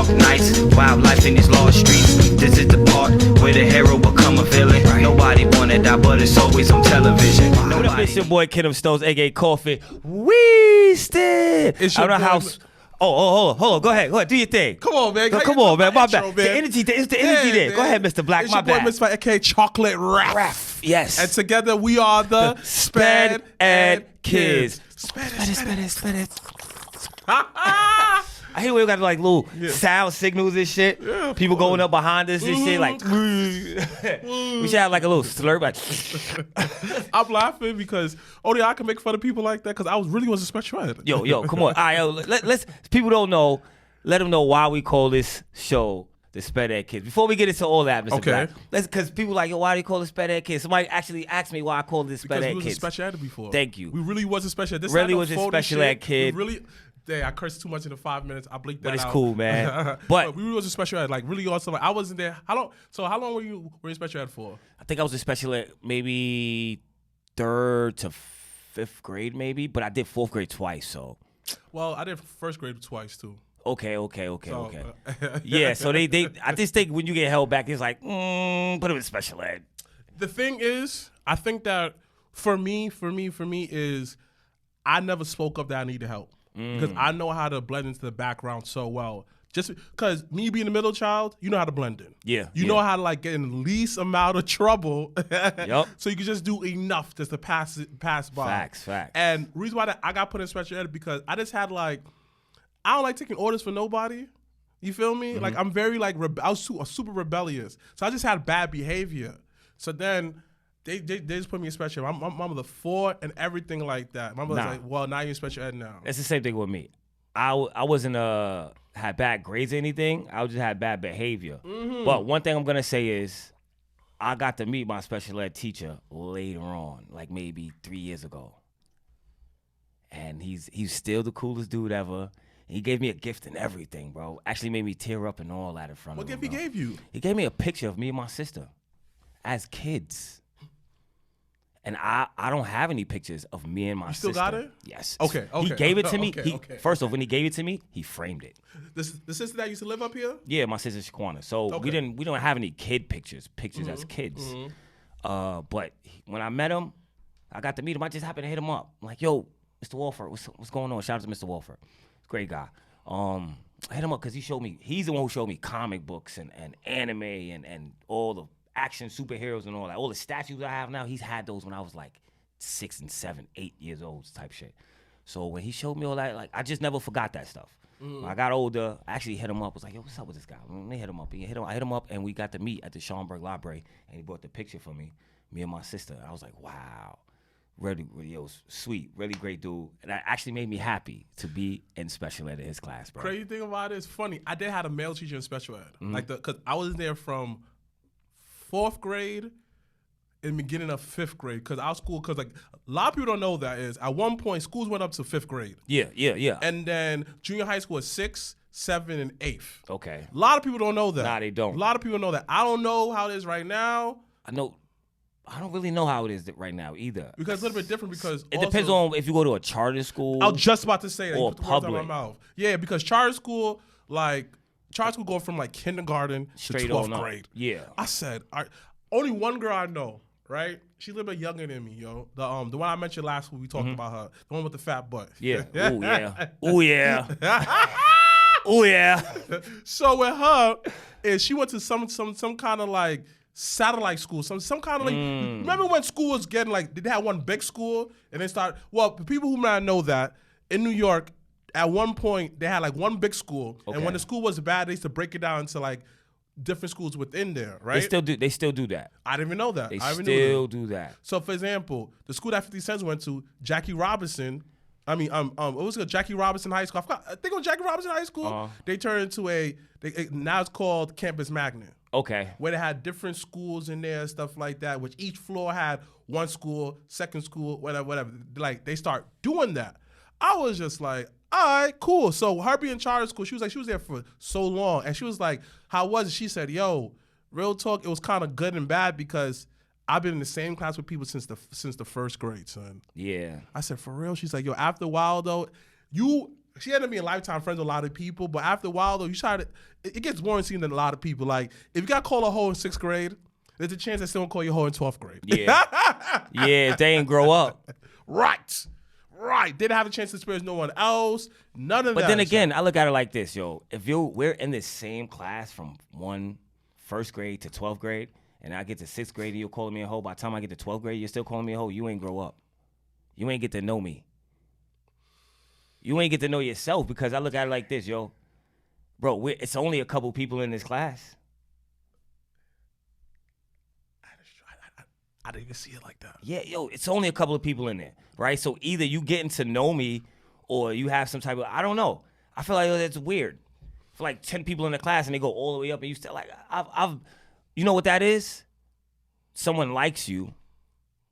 dark nights, wildlife in these lost streets. This is the part where the hero become a villain. Nobody wanna die, but it's always on television. What up, it's your boy Kid Stones, aka Kofi. Weedston. It's your I don't know boy, hold on. Go ahead, do your thing. Come on, man. Come on, man. My bad. Intro, The energy there. Man. Go ahead, Mr. Black. It's My your boy, bad. Mr. aka Chocolate Raff. Yes. And together we are the Sped and Kids. Sped it. I hear we got like little sound signals and shit. Yeah, People going up behind us and shit like. We should have like a little slurp. Like. I'm laughing because only I can make fun of people like that because I really was a special ed. Yo, come on. All right, let's. People don't know. Let them know why we call this show the Sped Ed Kids. Before we get into all that, Mr. Black, because people like, yo, why do you call it Sped Ed Kids? Somebody actually asked me why I called this Sped Ed Because we was a Kids. special ed before. Thank you. We really was a special ed. This Really had no was a phony special shit. ed kid. We really. I cursed too much in the 5 minutes. I blinked that out. But it's cool, man. But we really was a special ed, like really awesome. Like I wasn't there. How long were you in special ed for? I think I was a special ed maybe 3rd to 5th grade, maybe. But I did 4th grade twice, so. Well, I did 1st grade twice too. Okay. Yeah, so they I just think when you get held back, it's like, put him in special ed. The thing is, I think that for me is I never spoke up that I needed help because I know how to blend into the background so well. Just because me being a middle child, you know how to blend in. Yeah. You know how to like get in the least amount of trouble. Yep. So you can just do enough just to pass by. Facts. And the reason why I got put in special ed because I just had like, I don't like taking orders for nobody. You feel me? Like I'm very like, I was super rebellious. So I just had bad behavior. So then they just put me in special ed. My mother fought and everything like that. My mother's like, well, now you're in special ed now. It's the same thing with me. I wasn't had bad grades or anything. I just had bad behavior. But one thing I'm gonna say is I got to meet my special ed teacher later on, like maybe 3 years ago. And he's still the coolest dude ever. He gave me a gift and everything, bro. Actually made me tear up and all that in front of him. What gift he gave you? He gave me a picture of me and my sister as kids. And I don't have any pictures of me and my sister. You still got it? Yes. Okay. He gave it to me. Okay. First off, when he gave it to me, he framed it. The sister that used to live up here? Yeah, my sister Shaquana. So we don't have any kid pictures as kids. But when I met him, I got to meet him. I just happened to hit him up. I'm like, yo, Mr. Walford, what's going on? Shout out to Mr. Walford. Great guy. I hit him up because he's the one who showed me comic books and anime and all the action superheroes and all that. All the statues I have now, he's had those when I was like 6 and 7, 8 years old type shit. So when he showed me all that, like I just never forgot that stuff. When I got older, I actually hit him up. Was like, yo, what's up with this guy? They hit him up. I hit him up, and we got to meet at the Schaumburg Library, and he brought the picture for me and my sister. I was like, wow. Really, sweet, really great dude. And that actually made me happy to be in special ed in his class, bro. Crazy thing about it is funny. I did have a male teacher in special ed. Because I was there from 4th grade and beginning of 5th grade. Because our school, because like a lot of people don't know that is at one point schools went up to 5th grade. Yeah. And then junior high school was 6th, 7th, and 8th. Okay. A lot of people don't know that. Nah, they don't. A lot of people know that. I don't know how it is right now. I don't really know how it is right now either. Because it's a little bit different because it depends on if you go to a charter school. I was just about to say that. Or you put the words out public. of my mouth. Yeah, because charter school go from like kindergarten Straight to 12th on up. grade. Yeah. I said, only one girl I know, right? She's a little bit younger than me, yo. The one I mentioned last week, we talked about her. The one with the fat butt. Yeah. Oh yeah. Oh yeah. Oh yeah. So with her, she went to some kind of like satellite school, some kind of like. Remember when school was getting like they had one big school and they started. Well, for people who might not know that in New York, at one point they had like one big school, and when the school was bad, they used to break it down into like different schools within there, right? They still do that. I didn't even know that. They I even still do that. So for example, the school that 50 Cent went to, Jackie Robinson. What was it? Jackie Robinson High School. I think it was Jackie Robinson High School. They turned into now it's called Campus Magnet. Okay. Where they had different schools in there, stuff like that, which each floor had one school, second school, whatever. Like, they start doing that. I was just like, all right, cool. So her being in charter school, she was there for so long. And she was like, how was it? She said, yo, real talk, it was kind of good and bad because I've been in the same class with people since the 1st grade, son. Yeah. I said, for real? She's like, yo, after a while, though, you She ended up being lifetime friends with a lot of people, but after a while though, it gets boring seeing that a lot of people. Like, if you got called a hoe in 6th grade, there's a chance they still won't call you a hoe in 12th grade. Yeah. Yeah, if they ain't grow up. Right. Didn't have a chance to experience no one else. None of that. But then again, I look at it like this, yo. If we're in the same class from 1st grade to 12th grade, and I get to 6th grade and you're calling me a hoe, by the time I get to 12th grade, you're still calling me a hoe, you ain't grow up. You ain't get to know me. You ain't get to know yourself, because I look at it like this, yo. Bro, it's only a couple people in this class. I didn't even see it like that. Yeah, yo, it's only a couple of people in there, right? So either you getting to know me or you have some type of, I don't know. I feel like that's weird. For like 10 people in the class and they go all the way up and you still like, you know what that is? Someone likes you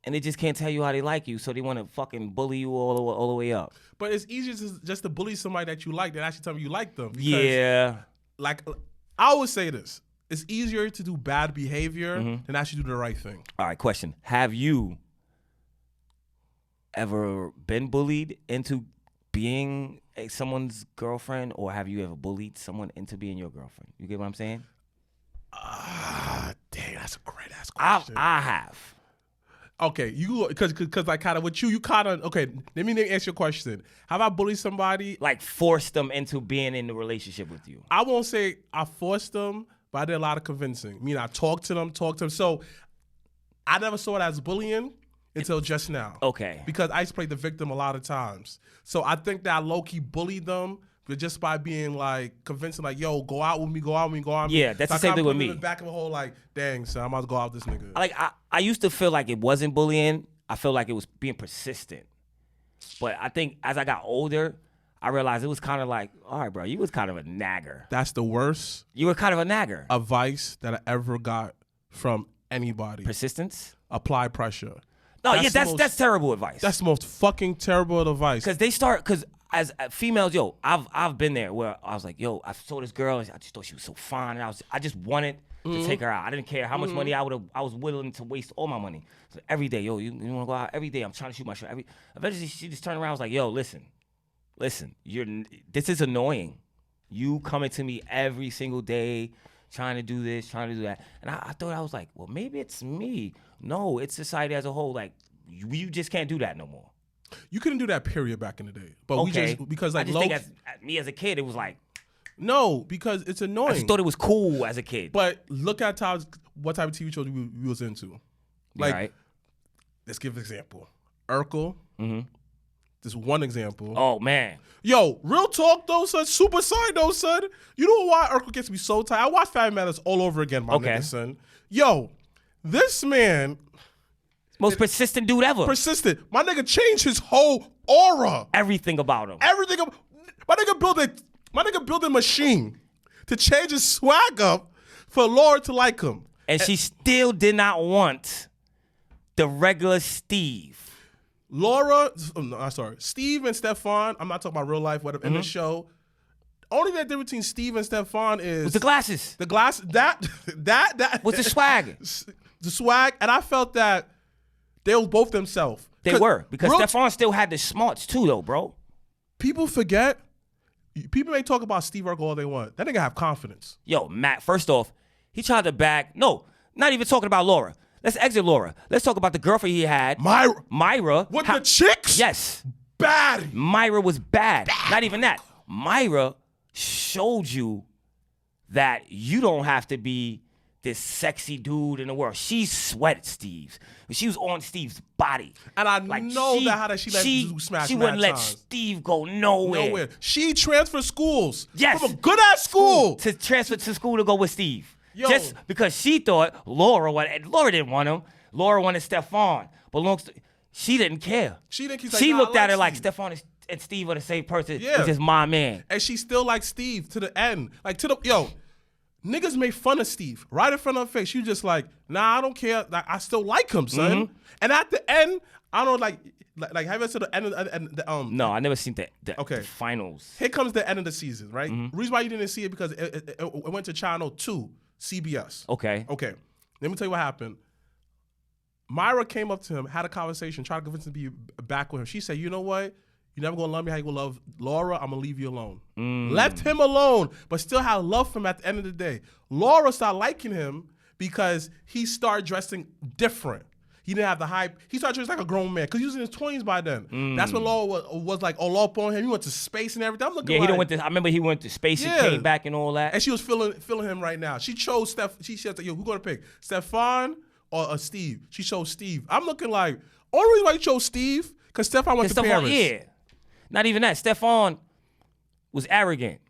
and they just can't tell you how they like you, so they want to fucking bully you all the way up. But it's easier just to bully somebody that you like than actually tell them you like them. Because, Yeah. like, I always say this. It's easier to do bad behavior than actually do the right thing. All right, question. Have you ever been bullied into being someone's girlfriend, or have you ever bullied someone into being your girlfriend? You get what I'm saying? Dang, that's a great ass question. I have. Okay, you because like kind of with you kind of okay. Let me ask you a question. Have I bullied somebody? Like forced them into being in the relationship with you? I won't say I forced them, but I did a lot of convincing. I mean, I talked to them. So I never saw it as bullying until just now. Okay. Because I used to play the victim a lot of times. So I think that I low-key bullied them, but just by being like convincing, like, yo, go out with me. Yeah, that's the same thing with me. In the back of a whole like, dang, son, I'm about to go out with this nigga. I used to feel like it wasn't bullying. I feel like it was being persistent. But I think as I got older, I realized it was kind of like, all right, bro, you was kind of a nagger. That's the worst You were kind of a nagger. advice that I ever got from anybody. Persistence? Apply pressure. No, That's that's terrible advice. That's the most fucking terrible advice. Because as females, yo, I've been there where I was like, yo, I saw this girl and I just thought she was so fine, and I just wanted to take her out. I didn't care how much money I was willing to waste all my money. So every day, yo, you want to go out? Every day, I'm trying to shoot my shot. Eventually, she just turned around and was like, yo, listen, this is annoying. You coming to me every single day, trying to do this, trying to do that. And I thought, I was like, well, maybe it's me. No, it's society as a whole. Like, you just can't do that no more. You couldn't do that period back in the day. But Okay. because like I just think as me as a kid, it was like, no, because it's annoying. I just thought it was cool as a kid. But look at what type of TV shows we was into. Like, right. Let's give an example. Urkel. This one example. Oh, man. Yo, real talk though, son. Super side though, son. You know why Urkel gets me so tired? I watch Family Matters all over again, my nigga, son. Yo, this man. Most persistent dude ever. Persistent. My nigga changed his whole aura. Everything about him. Everything. My nigga built a machine to change his swag up for Laura to like him. And she still did not want the regular Steve. Steve and Stefan, I'm not talking about real life, whatever, in the show. Only that difference between Steve and Stefan is With the glasses. The glass that With the swag. The swag, and I felt that they were both themselves. They were. Because Stefan still had the smarts too, though, bro. People forget. People may talk about Steve Urkel all they want. That nigga have confidence. Yo, Matt, first off, he tried to bag. No, not even talking about Laura. Let's exit Laura. Let's talk about the girlfriend he had. Myra. What, the chicks? Yes. Bad. Myra was bad. Not even that. Myra showed you that you don't have to be this sexy dude in the world. She sweated Steve's. She was on Steve's body. And I know that she let you smash. She wouldn't let Steve go nowhere. She transferred schools. Yes. From a good ass school. To transfer to school to go with Steve. Yo. Just because she thought Laura didn't want him. Laura wanted Stefan. But she didn't care. She looked at her like Stefan and Steve are the same person. Yeah. It's just my man. And she still liked Steve to the end. Like niggas made fun of Steve right in front of her face. She was just like, nah, I don't care. Like, I still like him, son. And at the end, I don't know, like have you ever seen the end of the No, I never seen the finals. Here comes the end of the season, right? Reason why you didn't see it because it went to Channel 2, CBS. Okay. Let me tell you what happened. Myra came up to him, had a conversation, tried to convince him to be back with him. She said, you know what? You're never gonna love me how you gonna love Laura. I'm gonna leave you alone. Left him alone, but still had love for him at the end of the day. Laura started liking him because he started dressing different. He didn't have the hype. He started dressing like a grown man because he was in his 20s by then. That's when Laura was like all up on him. He went to space and everything. I'm looking I remember he went to space and came back and all that. And she was feeling him right now. She chose Steph. She said, "Yo, who gonna pick? Stefan or Steve?" She chose Steve. I'm looking like only reason why you chose Steve because Stefan went to Paris. Yeah, not even that. Stefan was arrogant.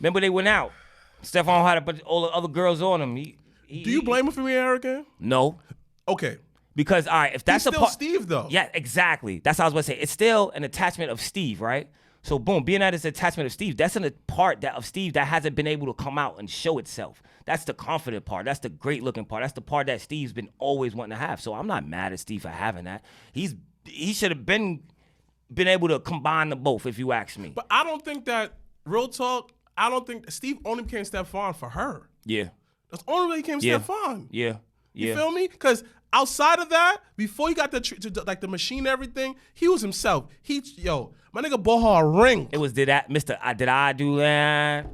Remember they went out. Stefan had a bunch of all the other girls on him. Do you blame him for being arrogant? No. Okay. Because all right, if that's He's still Steve though. Yeah, exactly. That's what I was going to say. It's still an attachment of Steve, right? So boom, being that it's an attachment of Steve, that's a part of Steve that hasn't been able to come out and show itself. That's the confident part. That's the great looking part. That's the part that Steve's been always wanting to have. So I'm not mad at Steve for having that. He should have been able to combine the both, if you ask me. But I don't think that real talk. I don't think Steve only became Stefan for her. Yeah. That's the only way he became Stefan. Yeah. You feel me? Because outside of that, before he got the machine and everything, he was himself. My nigga bought her a ring. It was did I do that?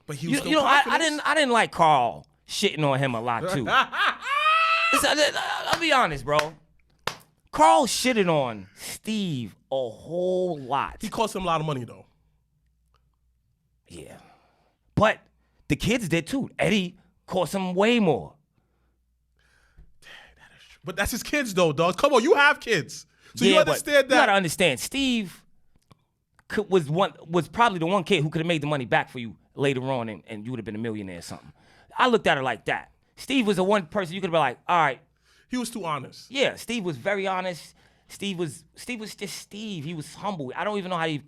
But he was still confident. I didn't like Carl shitting on him a lot too. I'll be honest, bro. Carl shitted on Steve a whole lot. He cost him a lot of money though. Yeah. But the kids did too. Eddie cost him way more. But that's his kids though, dog. Come on, you have kids. So you understand that. You gotta understand, Steve was probably the one kid who could have made the money back for you later on and you would have been a millionaire or something. I looked at it like that. Steve was the one person you could have been like, all right. He was too honest. Yeah, Steve was very honest. Steve was just Steve. He was humble. I don't even know how he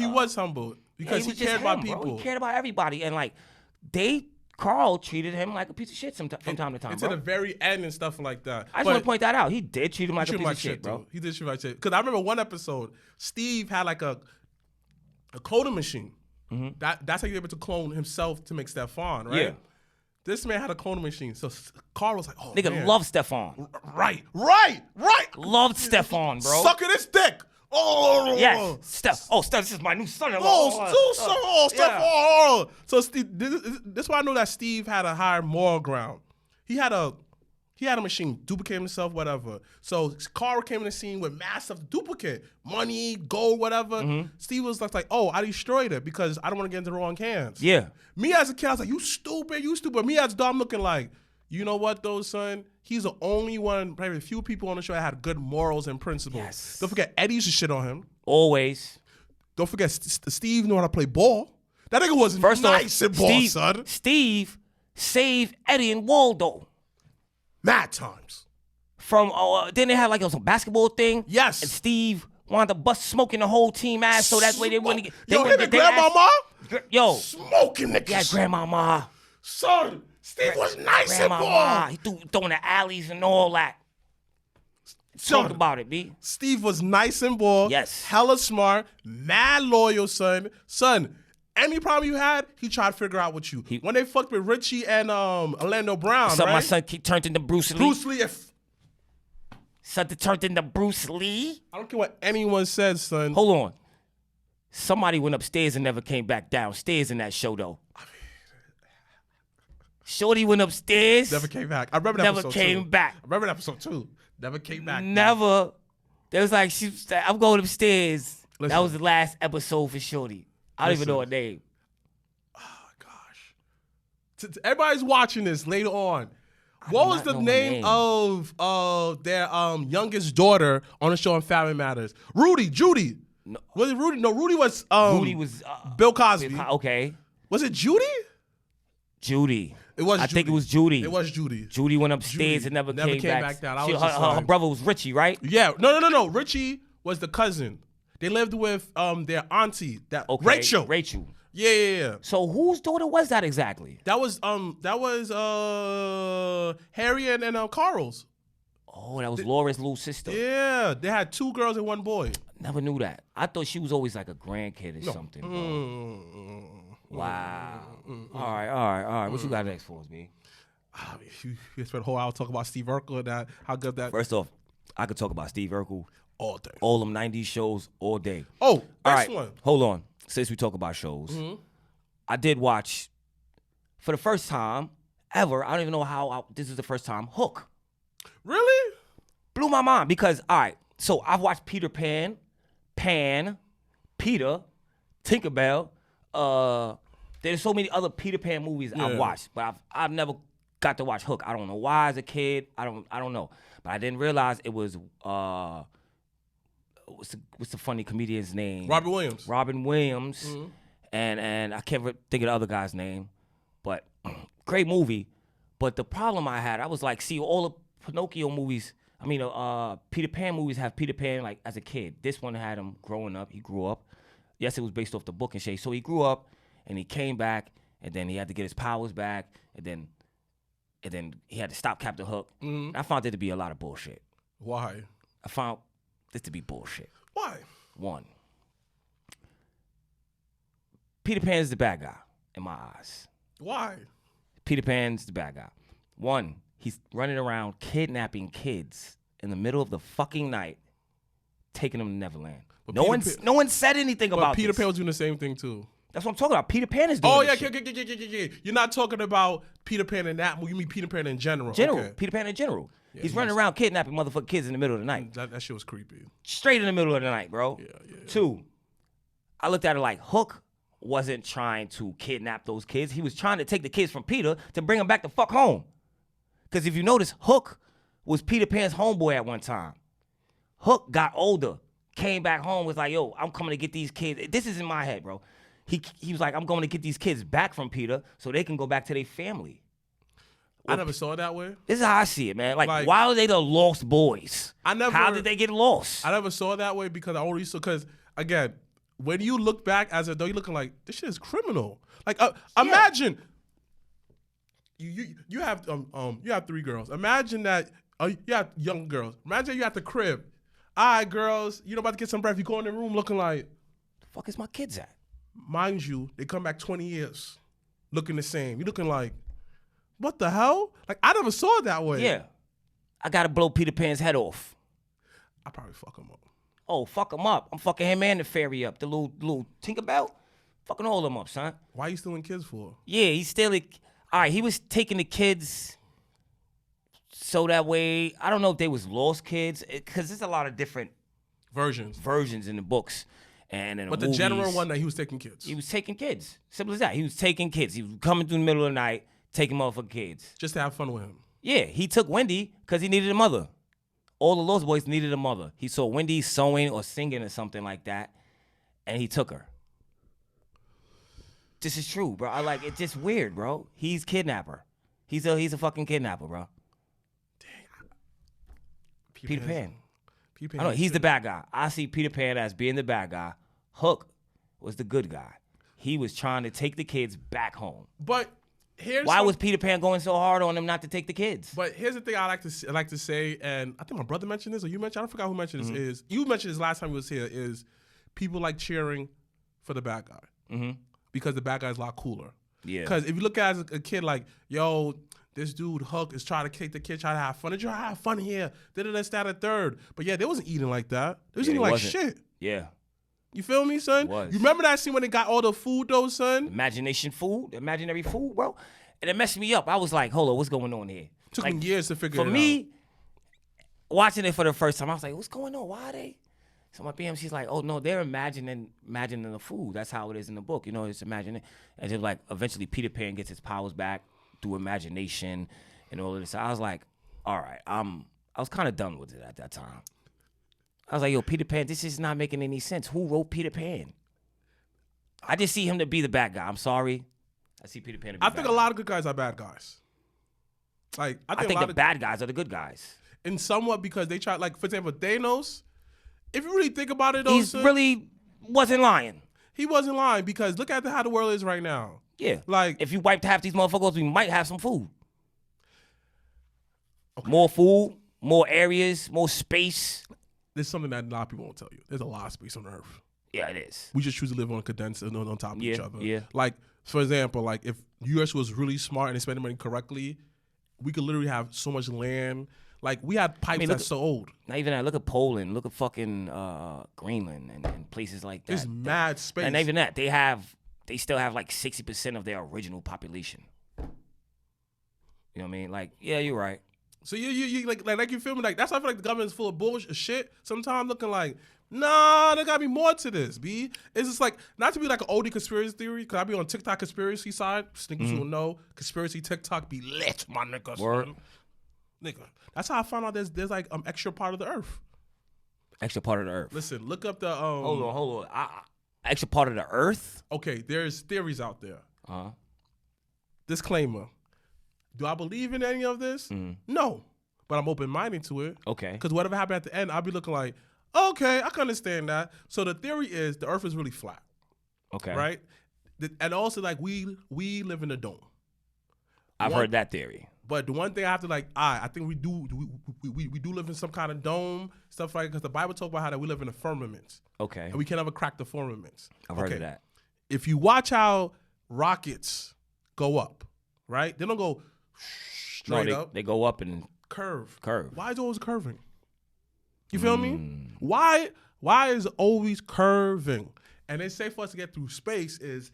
was humble because he cared about people. Bro. He cared about everybody. And like Carl treated him like a piece of shit from time to time. It's at the very end and stuff like that. I just want to point that out. He did treat him like a piece of shit, bro. He did treat him like shit. Because I remember one episode, Steve had like a cloning machine. Mm-hmm. That's how you were able to clone himself to make Stefan, right? Yeah. This man had a cloning machine. So Carl was like, oh, nigga, man. loved Stefan. Right. Loved Stefan, bro. Sucking his dick. Oh. Yes. Steph, this is my new son-in-law. Stefan. So Steve, this is why I know that Steve had a higher moral ground. He had a machine, duplicating himself, whatever. So Carl came in the scene with massive duplicate, money, gold, whatever. Mm-hmm. Steve was like, oh, I destroyed it because I don't want to get into the wrong hands. Yeah. Me as a kid, I was like, you stupid. Me as a dog, I'm looking like, you know what though, son? He's the only one, probably a few people on the show that had good morals and principles. Yes. Don't forget, Eddie used to shit on him. Always. Don't forget, Steve knew how to play ball. That nigga was nice in ball, son. Steve saved Eddie and Waldo. Mad times. From then they had like some basketball thing. Yes. And Steve wanted to bust smoking the whole team ass so that way they wouldn't get. Yo, hit the grandmama. Yo, smoking niggas. Yeah, grandmama. Son, Steve was nice in ball. He throwing the alleys and all that. Talk about it, B. Steve was nice in ball. Yes. Hella smart. Mad loyal, son. Son. Any problem you had, he tried to figure out with you. When they fucked with Richie and Orlando Brown, so right? My son turned into Bruce Lee. Bruce Lee. Son turned into Bruce Lee. I don't care what anyone says, son. Hold on. Somebody went upstairs and never came back downstairs in that show, though. Shorty went upstairs. Never came back. I remember that episode too. Never came back. I remember that episode too. Never came back. Never. There was like, I'm going upstairs. Listen. That was the last episode for Shorty. I don't even know her name. Oh, gosh. Everybody's watching this later on. What was the name of their youngest daughter on the show on Family Matters? Judy. No. Was it Rudy? No, Rudy was Bill Cosby. Okay. Was it Judy? It was. I think it was Judy. It was Judy. Judy went upstairs and never came back down. Her brother was Richie, right? Yeah. No. Richie was the cousin. They lived with their auntie, Rachel. Yeah. So whose daughter was that exactly? That was Harry and Carl's. Oh, that was Laura's little sister. Yeah, they had 2 girls and 1 boy. Never knew that. I thought she was always like a grandkid or something. Bro. Wow. All right. What you got next for us, B? You spent a whole hour talking about Steve Urkel and how good that. First off, I could talk about Steve Urkel All day. All them 90s shows all day. Oh, All next right, one. hold on. Since we talk about shows, I did watch, for the first time ever, I don't even know how, this is the first time, Hook. Really? Blew my mind because, all right, so I've watched Peter Pan, Peter, Tinkerbell. There's so many other Peter Pan movies I've watched, but I've never got to watch Hook. I don't know why as a kid. I don't know. But I didn't realize it was what's the funny comedian's name? Robin Williams. Robin Williams. And I can't think of the other guy's name. But great movie. But the problem I had, I was like, see, all the Pinocchio movies, Peter Pan movies have Peter Pan like as a kid. This one had him growing up. He grew up. Yes, it was based off the book and shit. So he grew up and he came back and then he had to get his powers back and then he had to stop Captain Hook. I found it to be a lot of bullshit. Why? I found this to be bullshit. Why? One, Peter Pan is the bad guy in my eyes. Why? Peter Pan's the bad guy. One, he's running around kidnapping kids in the middle of the fucking night, taking them to Neverland. No one said anything about Peter this. Pan was doing the same thing too. That's what I'm talking about. Peter Pan is doing this shit. Yeah. You're not talking about Peter Pan in that movie. You mean Peter Pan in general. Okay. Peter Pan in general. He's running around kidnapping motherfucking kids in the middle of the night. That shit was creepy. Straight in the middle of the night, bro. Yeah. Two, I looked at it like Hook wasn't trying to kidnap those kids. He was trying to take the kids from Peter to bring them back the fuck home. Because if you notice, Hook was Peter Pan's homeboy at one time. Hook got older, came back home, was like, yo, I'm coming to get these kids. This is in my head, bro. He was like, I'm going to get these kids back from Peter so they can go back to their family. I never saw it that way. This is how I see it, man. Like why are they the lost boys? How did they get lost? I never saw it that way because I already saw, because, again, when you look back as a adult, you're looking like, this shit is criminal. Like, imagine you have 3 girls. Imagine that you have young girls. Imagine you at the crib. All right, girls, you know, about to get some breath. You go in the room looking like, the fuck is my kids at? Mind you, they come back 20 years looking the same. You're looking like, what the hell? Like, I never saw it that way. Yeah. I got to blow Peter Pan's head off. I probably fuck him up. Oh, fuck him up. I'm fucking him and the fairy up. The little Tinkerbell. Fucking all of them up, son. Why are you stealing kids for? Yeah, he's stealing. All right, he was taking the kids so that way, I don't know if they was lost kids, because there's a lot of different versions in the books. And in but the the movies, general one that he was taking kids. He was taking kids. Simple as that. He was taking kids. He was coming through the middle of the night, taking motherfucking kids. Just to have fun with him. Yeah, he took Wendy because he needed a mother. All the Lost Boys needed a mother. He saw Wendy sewing or singing or something like that, and he took her. This is true, bro. It's just weird, bro. He's kidnapper. He's a fucking kidnapper, bro. Dang. Peter Pan. Peter Pan. I know he's the bad guy. I see Peter Pan as being the bad guy. Hook was the good guy. He was trying to take the kids back home. But why was Peter Pan going so hard on him not to take the kids? But here's the thing I like to say, and I think my brother mentioned this, or you mentioned, I forgot who mentioned this, is you mentioned this last time he was here, is people like cheering for the bad guy. Because the bad guy's a lot cooler. Yeah. Because if you look at it as a kid like, yo, this dude, Hook, is trying to take the kid, trying to have fun. They're trying to have fun here. This, that, and third. But yeah, they wasn't eating like that. They was eating like shit. Yeah. You feel me, son? Was. You remember that scene when they got all the food, though, son? Imagination food, imaginary food, bro. And it messed me up. I was like, hold on, what's going on here? Took me years to figure it out. For me, watching it for the first time, I was like, what's going on? Why are they? So my BMC's like, oh no, they're imagining the food. That's how it is in the book. You know, it's imagining. And then like eventually Peter Pan gets his powers back through imagination and all of this. So I was like, all right, I was kind of done with it at that time. I was like, yo, Peter Pan, this is not making any sense. Who wrote Peter Pan? I just see him to be the bad guy. I'm sorry. I see Peter Pan to be I think a lot of good guys are bad guys. Like I think the bad guys are the good guys. And somewhat because they try, like, for example, Thanos, if you really think about it, though, he really wasn't lying. He wasn't lying because look at how the world is right now. Yeah. Like, if you wiped half these motherfuckers, we might have some food. Okay. More food, more areas, more space. There's something that a lot of people won't tell you. There's a lot of space on Earth. Yeah, it is. We just choose to live on condensed on top of each other. Yeah. Like, for example, like if US was really smart and they spent the money correctly, we could literally have so much land. Like we had pipes that's so old. Not even that. Look at Poland. Look at fucking Greenland and places like that. There's mad space. And not even that. They still have like 60% of their original population. You know what I mean? Like, yeah, you're right. So you like you feel me? Like that's why I feel like the government's full of bullshit shit. Sometimes looking like, nah, there gotta be more to this, B. It's just like, not to be like an oldie conspiracy theory, because I be on TikTok conspiracy side. Niggas will know conspiracy TikTok be lit, my niggas. Word. Nigga. That's how I found out there's like extra part of the earth. Extra part of the earth. Listen, look up the Hold on. Extra part of the earth? Okay, there's theories out there. Uh-huh. Disclaimer. Do I believe in any of this? No. But I'm open-minded to it. Okay. Because whatever happened at the end, I'll be looking like, okay, I can understand that. So the theory is the earth is really flat. Okay. Right? And also, like, we live in a dome. I've heard that theory. But the one thing I have to I think we do live in some kind of dome, stuff like that, because the Bible talks about how that we live in a firmament. Okay. And we can never crack the firmament. I've heard of that. If you watch how rockets go up, right? They don't go straight up. They go up and curve. Why is it always curving? You feel me? Why is it always curving? And they say for us to get through space is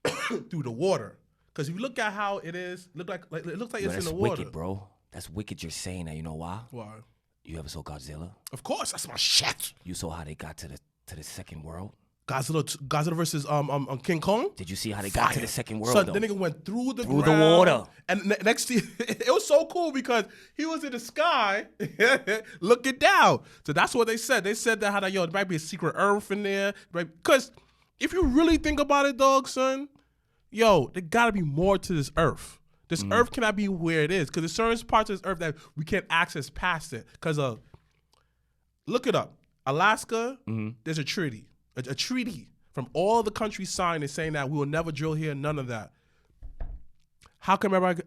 through the water. Because if you look at how it is, it looks like it's in the water. That's wicked, bro. That's wicked you're saying that. You know why? Why? You ever saw Godzilla? Of course, that's my shit. You saw how they got to the second world? Godzilla versus King Kong. Did you see how they got to the second world? So though? the nigga went through the water, and next to it was so cool because he was in the sky looking down. So that's what they said. They said that there might be a secret Earth in there, because if you really think about it, dog, son, there gotta be more to this Earth. This Earth cannot be where it is, because there's certain parts of this Earth that we can't access past it. Because look it up, Alaska. There's a treaty. A treaty from all the countries signed is saying that we will never drill here, none of that. How come everybody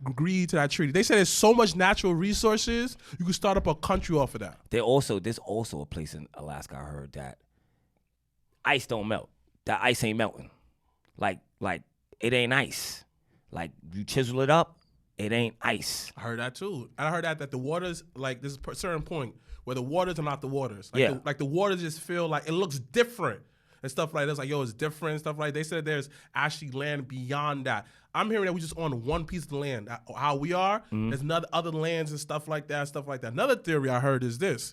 agreed to that treaty? They said there's so much natural resources, you could start up a country off of that. There's also a place in Alaska, I heard, that ice don't melt. That ice ain't melting. Like it ain't ice. Like you chisel it up, it ain't ice. I heard that too. And I heard that the waters, like there's a certain point where the waters are not the waters. Like the waters just feel like it looks different and stuff like that. It's like, it's different and stuff like that. They said there's actually land beyond that. I'm hearing that we just on one piece of the land. How we are, there's other lands and stuff like that. Another theory I heard is this.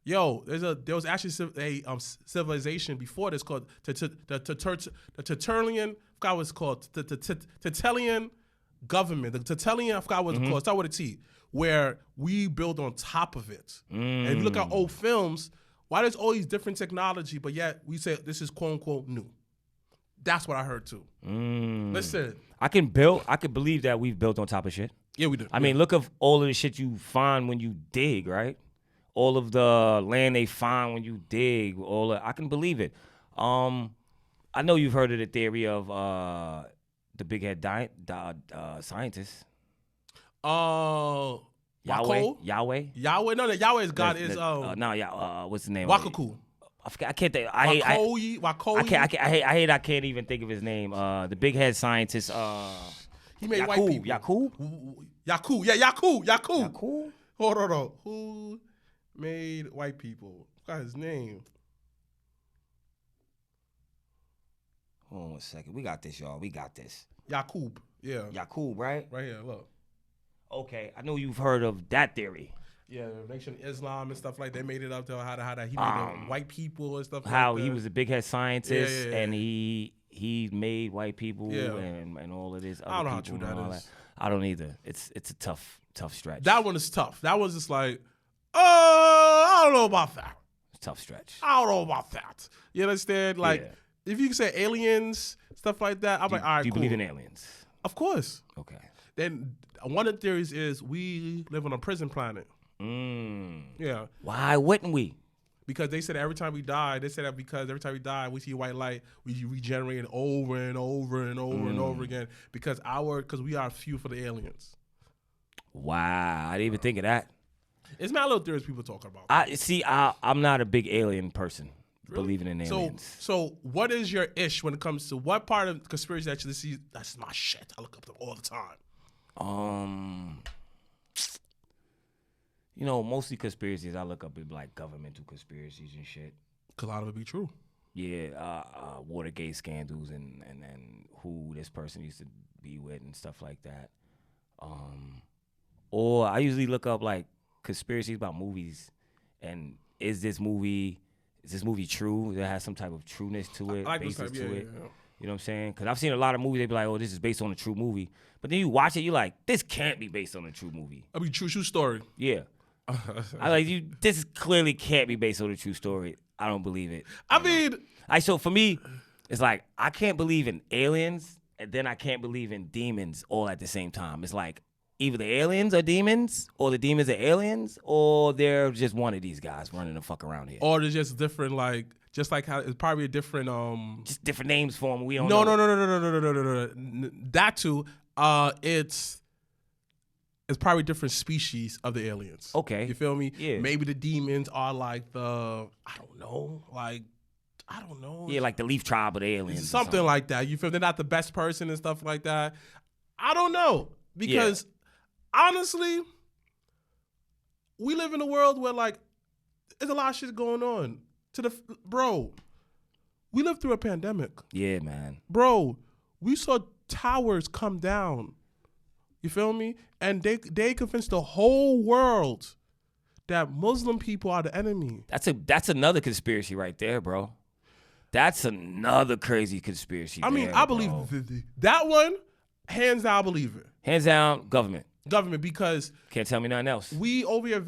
There was actually a civilization before this called the Tertullian, I forgot what it's called, the Tertullian government. The Tertullian, I forgot what it's called. Start with a T. Where we build on top of it. And if you look at old films, why there's always different technology, but yet we say this is quote unquote new. That's what I heard too. Listen. I can believe that we've built on top of shit. Yeah, we do. I mean, look at all of the shit you find when you dig, right? All of the land they find when you dig, I can believe it. I know you've heard of the theory of the big head scientist. Yahweh. No, the Yahweh is God. What's his name? Wakaku. I can't think. I hate. I can't even think of his name. The big head scientist. He made white people. Yaku. Yeah, Yaku. Hold on. Who made white people? Forgot his name. Hold on 1 second. We got this, y'all. We got this. Yaqub. Yeah. Yaqub, right? Right here. Look. Okay, I know you've heard of that theory. Yeah, the Nation of Islam and stuff like that. They made it up to how that he made white people and stuff like that. How he was a big head scientist and he made white people and all of this. I don't know how true that is. I don't either. It's a tough stretch. That one is tough. That one's just like, I don't know about that. It's a tough stretch. I don't know about that. You understand? Like, if you can say aliens, stuff like that, I'm like, all right, do you believe in aliens? Of course. Okay. Then one of the theories is we live on a prison planet. Yeah. Why wouldn't we? Because they said every time we die, we see white light, we regenerate it over and over and over and over again because we are few for the aliens. Wow, I didn't even think of that. It's not little theories people talking about. I'm not a big alien person. Really? Believing in aliens. So what is your ish when it comes to what part of conspiracy that you see? That's my shit. I look up them all the time. You know, mostly conspiracies I look up is like governmental conspiracies and shit. Cause a lot of it be true. Yeah, Watergate scandals and who this person used to be with and stuff like that. Or I usually look up like conspiracies about movies, and is this movie true? That has some type of trueness to it, I like basis those to type, it. yeah. You know what I'm saying? Because I've seen a lot of movies. They be like, "Oh, this is based on a true movie," but then you watch it, you're like, "This can't be based on a true movie." I mean, true story. Yeah, I like you. This clearly can't be based on a true story. I don't believe it. I mean, So for me, it's like I can't believe in aliens, and then I can't believe in demons all at the same time. It's like either the aliens are demons, or the demons are aliens, or they're just one of these guys running the fuck around here. or there's just different, like, just like how it's probably a different Just different names for them. We don't No. know. That too. It's probably different species of the aliens. Okay. You feel me? Yeah. Maybe the demons are like I don't know. Yeah, like the Leaf Tribe of the aliens. or Something like that. You feel they're not the best person and stuff like that. I don't know. Because honestly, we live in a world where like there's a lot of shit going on. Bro, we lived through a pandemic. Yeah, man. Bro, we saw towers come down. You feel me? And they convinced the whole world that Muslim people are the enemy. That's another conspiracy right there, bro. That's another crazy conspiracy. I mean, there, I believe bro. that one, hands down, I believe it. Hands down, government. Government, because Can't tell me nothing else. we over here,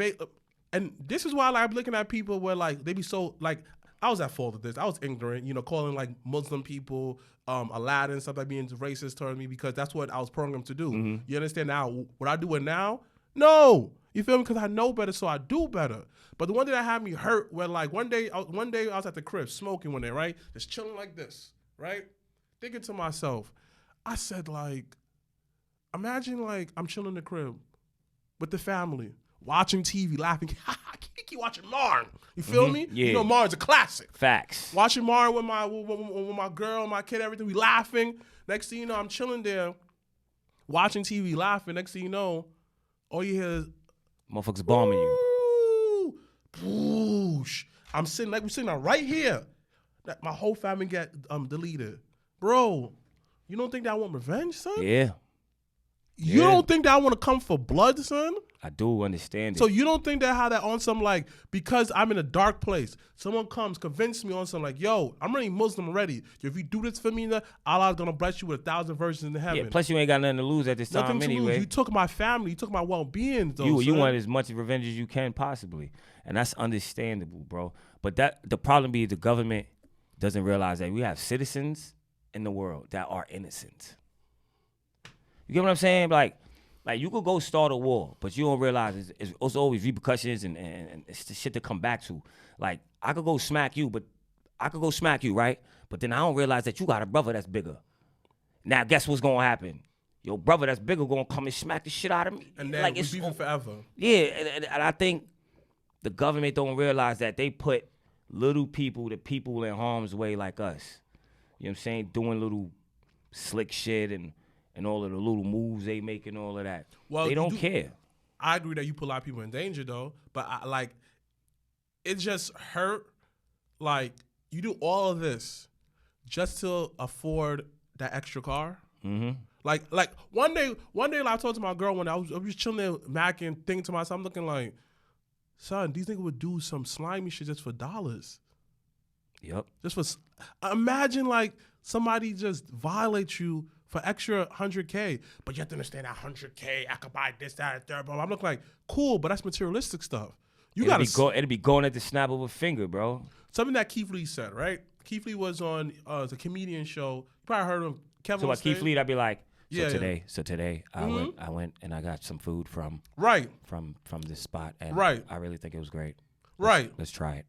and this is why I like looking at people where like they be so like, I was at fault of this. I was ignorant, calling like Muslim people Aladdin, stuff like being racist towards me, because that's what I was programmed to do. Mm-hmm. You understand now? Would I do it now? No. You feel me? Because I know better, so I do better. But the one thing that had me hurt, where like one day I was at the crib smoking one day, right? Just chilling like this, right? Thinking to myself, I said like, imagine like I'm chilling in the crib with the family, watching TV, laughing. Keep watching Marn. You feel me? Yeah. You know Marn's a classic. Facts. Watching Marn with my girl, my kid, everything. We laughing. Next thing you know, I'm chilling there, watching TV, laughing. Next thing you know, all you hear is Motherfuckers bombing you. boosh. We're sitting right here. That my whole family got deleted. Bro, you don't think that I want revenge, son? Yeah, You don't think that I want to come for blood, son? I do understand it. So you don't think that how that on some like, because I'm in a dark place, someone comes, convince me on some like, yo, I'm already Muslim already. If you do this for me, Allah's gonna bless you with 1,000 verses in heaven. yeah, plus you ain't got nothing to lose at this Nothing time to anyway. lose. You took my family, you took my well-being, though. You son. want as much revenge as you can possibly, and that's understandable, bro. But the problem be the government doesn't realize that we have citizens in the world that are innocent. You get what I'm saying? Like you could go start a war, but you don't realize it's always repercussions and it's the shit to come back to. Like I could go smack you, right? But then I don't realize that you got a brother that's bigger. Now guess what's gonna happen? Your brother that's bigger gonna come and smack the shit out of me. And then like we beefing forever. Yeah, and I think the government don't realize that they put little people, the people in harm's way like us. You know what I'm saying? Doing little slick shit and all of the little moves they make and all of that. Well, they don't care. I agree that you put a lot of people in danger, though. But it just hurt. Like, you do all of this just to afford that extra car. Mm-hmm. Like one day, I talked to my girl when I was chilling there, macking, thinking to myself, I'm looking like, son, these niggas would do some slimy shit just for dollars. Yep. Just for, imagine like somebody just violates you for extra 100K, but you have to understand that 100K, I could buy this, that, and third. But I'm looking like, cool, but that's materialistic stuff. It'll be going at the snap of a finger, bro. Something that Keith Lee said, right? Keith Lee was on the comedian show. You probably heard of him. Kevin. So like Keith Lee, I'd be like, so today Mm-hmm. I went and I got some food from this spot, and Right. I really think it was great. Right. Let's try it.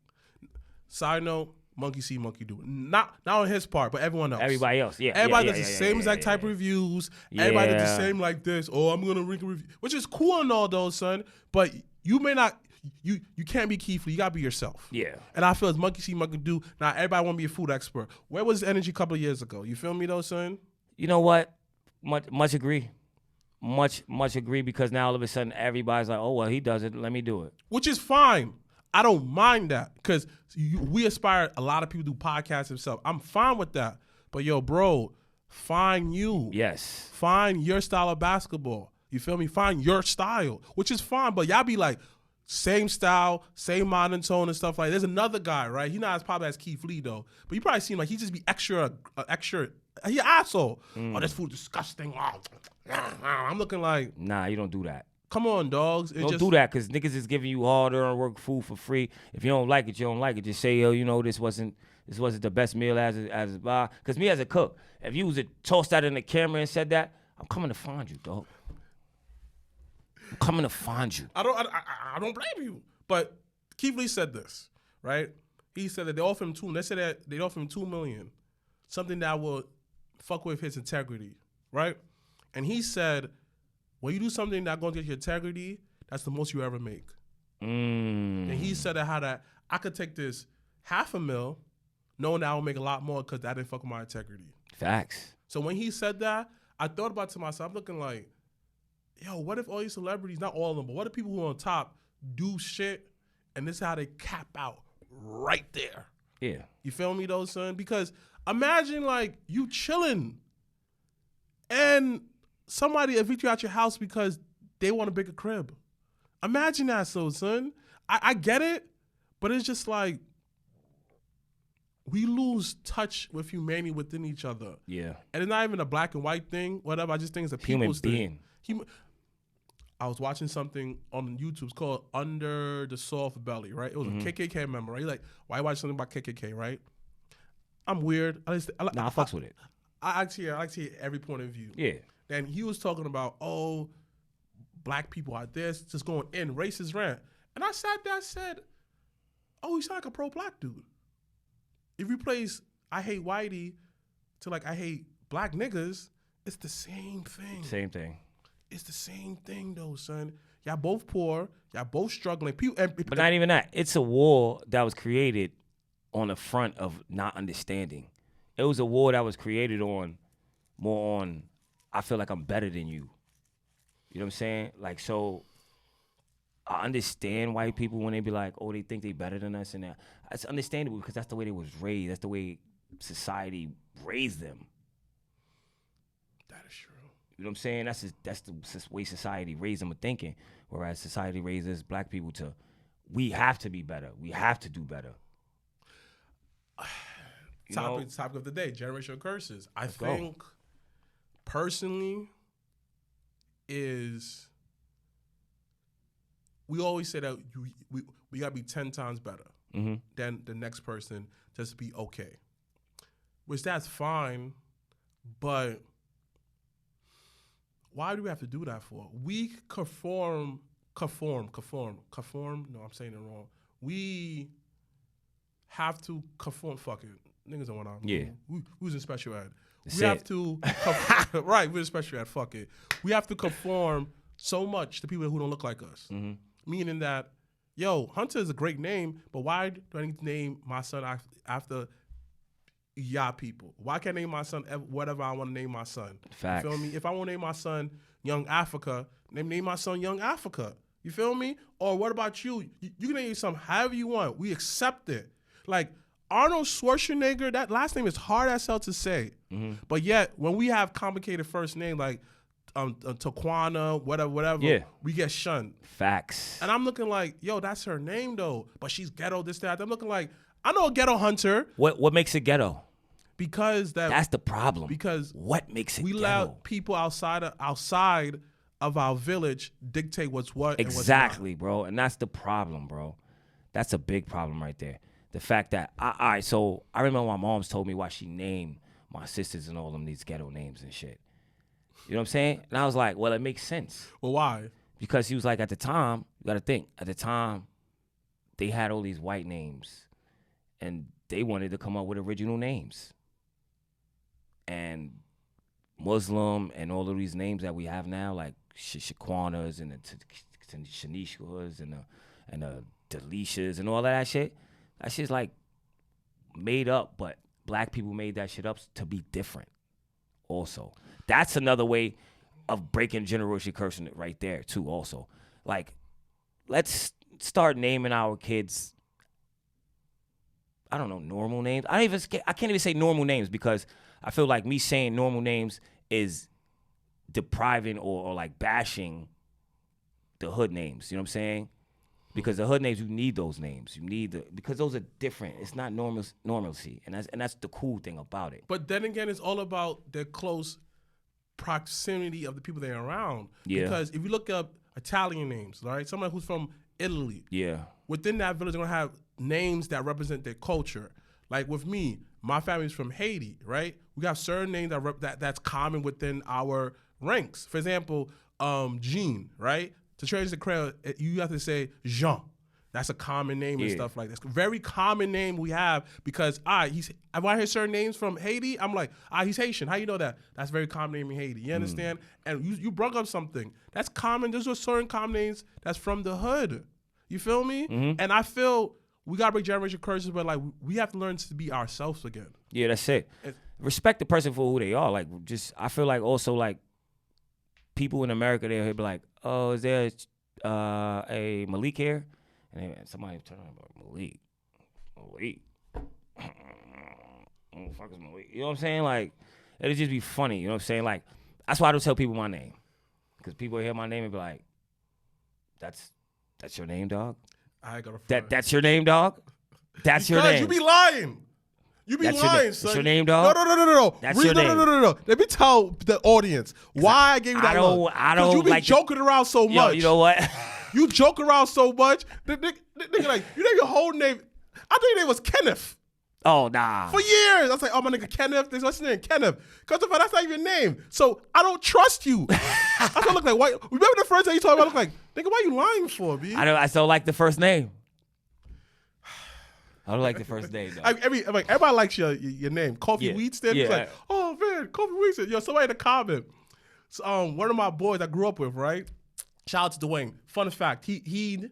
Side note, monkey see, monkey do. Not on his part, but everyone else. Everybody else, yeah. Everybody yeah, does yeah, the same exact type of reviews. Everybody does the same like this. Oh, I'm gonna rank a review, which is cool and all those, son. But you may not. You can't be Keith Lee. You gotta be yourself. Yeah. And I feel it's monkey see, monkey do. Now everybody want to be a food expert. Where was the energy a couple of years ago? You feel me though, son? You know what? Much agree. much agree because now all of a sudden everybody's like, oh well, he does it. Let me do it. Which is fine. I don't mind that because we aspire. A lot of people do podcasts themselves. I'm fine with that. But yo, bro, find you. Yes. Find your style of basketball. You feel me? Find your style, which is fine. But y'all be like, same style, same monotone and stuff like that. There's another guy, right? He not as popular as Keith Lee though, but you probably seen like he just be extra. He an asshole. Oh, this food disgusting. I'm looking like, nah, you don't do that. come on, dogs. Don't do that because niggas is giving you hard-earned work food for free. If you don't like it, you don't like it. Just say, yo, you know, this wasn't the best meal as because me as a cook, if you was to toss that in the camera and said that, I'm coming to find you, dog. I'm coming to find you. I don't blame you. But Keith Lee said this, right? He said that they offered him They said that they offered him $2 million, something that will fuck with his integrity, right? And he said, when you do something that's going to get your integrity, that's the most you ever make. And he said that I could take this $500,000, knowing that I will make a lot more because that didn't fuck with my integrity. Facts. So when he said that, I thought about it to myself, I'm looking like, yo, what if all these celebrities, not all of them, but what if people who are on top do shit and this is how they cap out right there? Yeah. You feel me though, son? Because imagine like you chilling and somebody evict you out your house because they want a bigger crib. Imagine that, so son. I get it, but it's just like we lose touch with humanity within each other. Yeah. And it's not even a black and white thing, whatever. I just think it's a people's thing. I was watching something on YouTube. It's called Under the Soft Belly, right? It was a KKK member, right? He's like, why watch something about KKK, right? I'm weird. I fucks with it. I like to hear every point of view. Yeah. And he was talking about, oh, black people are this, just going in, racist rant. And I sat there and said, oh, you sound like a pro-black dude. If you replace I hate whitey to like I hate black niggas, it's the same thing. Same thing. It's the same thing though, son. Y'all both poor. Y'all both struggling. But not even that. It's a war that was created on the front of not understanding. It was a war that was created more on I feel like I'm better than you. You know what I'm saying? Like, so I understand white people when they be like, oh, they think they better than us and that. It's understandable because that's the way they was raised. That's the way society raised them. That is true. You know what I'm saying? That's the way society raised them with thinking. Whereas society raises black people to, we have to be better. We have to do better. Topic of the day, generational curses. I think personally is we always say that we gotta be 10 times better than the next person just to be okay. Which that's fine, but why do we have to do that for? We conform. No, I'm saying it wrong. We have to conform. Fuck it. Niggas don't want to. Yeah. We was in special ed. We have to. Right, we're in special ed. Fuck it. We have to conform so much to people who don't look like us. Meaning that, yo, Hunter is a great name, but why do I need to name my son after y'all people? Why can't I name my son whatever I want to name my son? Facts. You feel me? If I want to name my son Young Africa, name my son Young Africa. You feel me? Or what about you? You can name your son however you want. We accept it. Like Arnold Schwarzenegger, that last name is hard as hell to say. But yet, when we have complicated first name like Taquana, whatever, we get shunned. Facts. And I'm looking like, yo, that's her name though. But she's ghetto, this, that. I'm looking like, I know a ghetto Hunter. What makes it ghetto? Because that's the problem. Because what makes it we ghetto? let people outside of our village dictate what's what. Exactly, and what's not. Bro. And that's the problem, bro. That's a big problem right there. The fact that so I remember my mom's told me why she named my sisters and all them these ghetto names and shit. You know what I'm saying? And I was like, well, it makes sense. Well, why? Because he was like, at the time, you got to think, at the time, they had all these white names, and they wanted to come up with original names. And Muslim and all of these names that we have now, like Shaquanas and the Shanishkas and the Delicias and all that shit, that shit's like made up, but black people made that shit up to be different also. That's another way of breaking generational cursing right there too. Also, like, let's start naming our kids. I don't know, normal names. I can't even say normal names because I feel like me saying normal names is depriving or like bashing the hood names. You know what I'm saying? Because the hood names, you need those names. You need because those are different. It's not normalcy, and that's the cool thing about it. But then again, it's all about the close proximity of the people they're around. Yeah. Because if you look up Italian names, right? Someone who's from Italy. Yeah. Within that village, they're gonna have names that represent their culture. Like with me, my family's from Haiti, right? We got certain names that's common within our ranks. For example, Jean, right? To change the crowd, you have to say Jean. That's a common name and stuff like that. It's a very common name we have because if I hear certain names from Haiti, I'm like, he's Haitian. How you know that? That's a very common name in Haiti. You understand? And you brought up something. That's common. There's just certain common names that's from the hood. You feel me? And I feel we got to break generational curses, but like we have to learn to be ourselves again. Yeah, that's it. Respect the person for who they are. Like, I feel like also like people in America, they'll be like, oh, is there a Malik here? And somebody turn on about Malik. Who the fuck is Malik? You know what I'm saying? Like, it'll just be funny. You know what I'm saying? Like, that's why I don't tell people my name. Because people hear my name and be like, that's your name, dog? I ain't gonna That's your name, dog? That's your name. You be lying. You be lying, son. That's your name, dog? No. That's your name. No. Let me tell the audience why I gave you that look. I don't you be like joking around so much. Yo, you know what? You joke around so much. The nigga like, you name your whole name. I thought your name was Kenneth. Oh, nah. For years. I was like, oh, my nigga Kenneth. What's his name? Kenneth. Because that's not even your name. So I don't trust you. I don't look like, why? Remember the first time you told me, I look like, nigga, why you lying for, B? I still like the first name. I don't like the first name, though. Everybody likes your name. Kofi Weedston. Yeah. It's like, oh, man, Kofi Weedston. Yo, somebody in the comment. So, one of my boys I grew up with, right? Shout out to Dwayne. Fun fact, he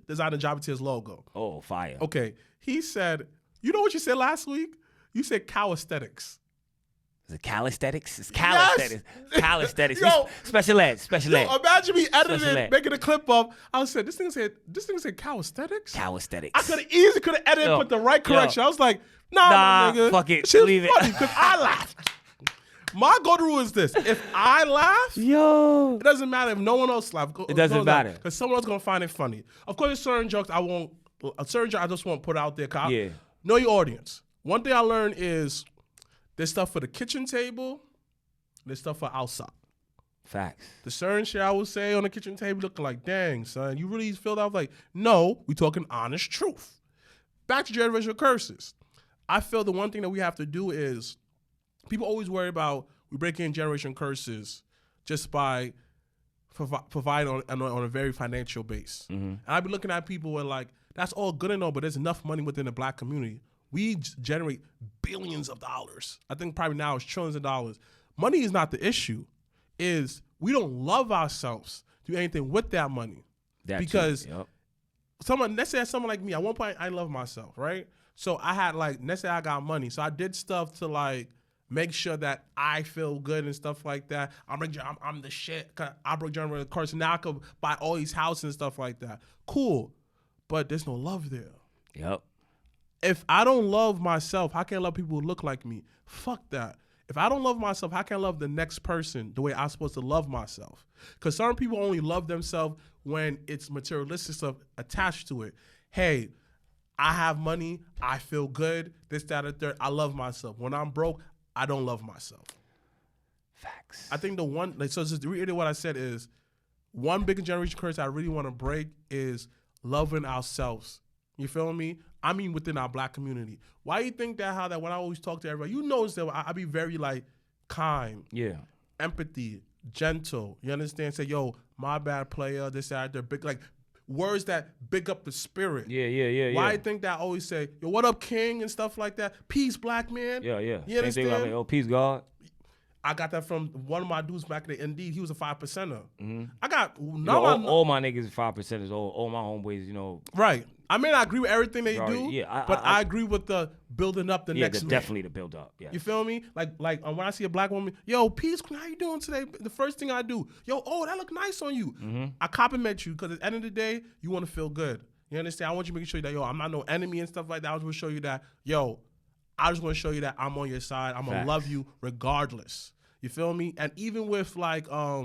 designed a Jabba Tears logo. Oh, fire. Okay. He said, you know what you said last week? You said cow aesthetics. Is it calisthenics? It's calisthenics. Yes. Calisthenics. Yo, Special ed. Imagine me editing, making a clip of. I said, this thing said cow aesthetics. Calisthenics. I could have easily edited and put the right correction. I was like, nah, nigga. Fuck it. Shit's Leave funny it. because I laughed. My golden rule is this: if I laugh, Yo, it doesn't matter if no one else laughs. It doesn't matter because someone else gonna find it funny. Of course, there's certain jokes I won't. Certain jokes I just won't put out there. Know your audience. One thing I learned is there's stuff for the kitchen table. There's stuff for outside. Facts. The certain shit I would say on the kitchen table looking like, dang, son, you really feel that? I was like, no, we talking honest truth. Back to generational curses. I feel the one thing that we have to do is people always worry about we break in generation curses just by providing on a very financial base. And I be looking at people and like, that's all good and all, but there's enough money within the black community. We generate billions of dollars. I think probably now it's trillions of dollars. Money is not the issue. Is we don't love ourselves to do anything with that money. Because let's say someone like me, at one point I love myself, right? So I had like, let's say I got money. So I did stuff to like make sure that I feel good and stuff like that. I'm the shit. I broke generational curse. Now I could buy all these houses and stuff like that. Cool. But there's no love there. Yep. If I don't love myself, how can I love people who look like me? Fuck that. If I don't love myself, how can I love the next person the way I'm supposed to love myself? Because some people only love themselves when it's materialistic stuff attached to it. Hey, I have money. I feel good. This, that, and third. I love myself. When I'm broke, I don't love myself. Facts. I think so just to reiterate what I said is, one big generation curse I really want to break is loving ourselves. You feel me? I mean within our black community. Why you think that when I always talk to everybody, you notice that I be very like kind. Yeah. Empathy, gentle. You understand? Say, yo, my bad player, this, that, they're big, like words that big up the spirit. Yeah. Why you think that I always say, yo, what up, king, and stuff like that? Peace, black man. Yeah. You Same understand? thing like, oh, peace, God. I got that from one of my dudes back in the Indeed. He was a 5%er. I got all my niggas 5%ers, all my homeboys, you know. Right. I may not agree with everything they Right, do, yeah, but I agree with the building up the next man. Definitely the build up. Yeah. You feel me? Like when I see a black woman, yo, peace, how you doing today? The first thing I do, yo, oh, that look nice on you. I compliment you because at the end of the day, you want to feel good. You understand? I want you to make sure that, yo, I'm not no enemy and stuff like that. I just want to show you that, yo, I just want to show you that I'm on your side. I'm going to love you regardless. You feel me? And even with like, I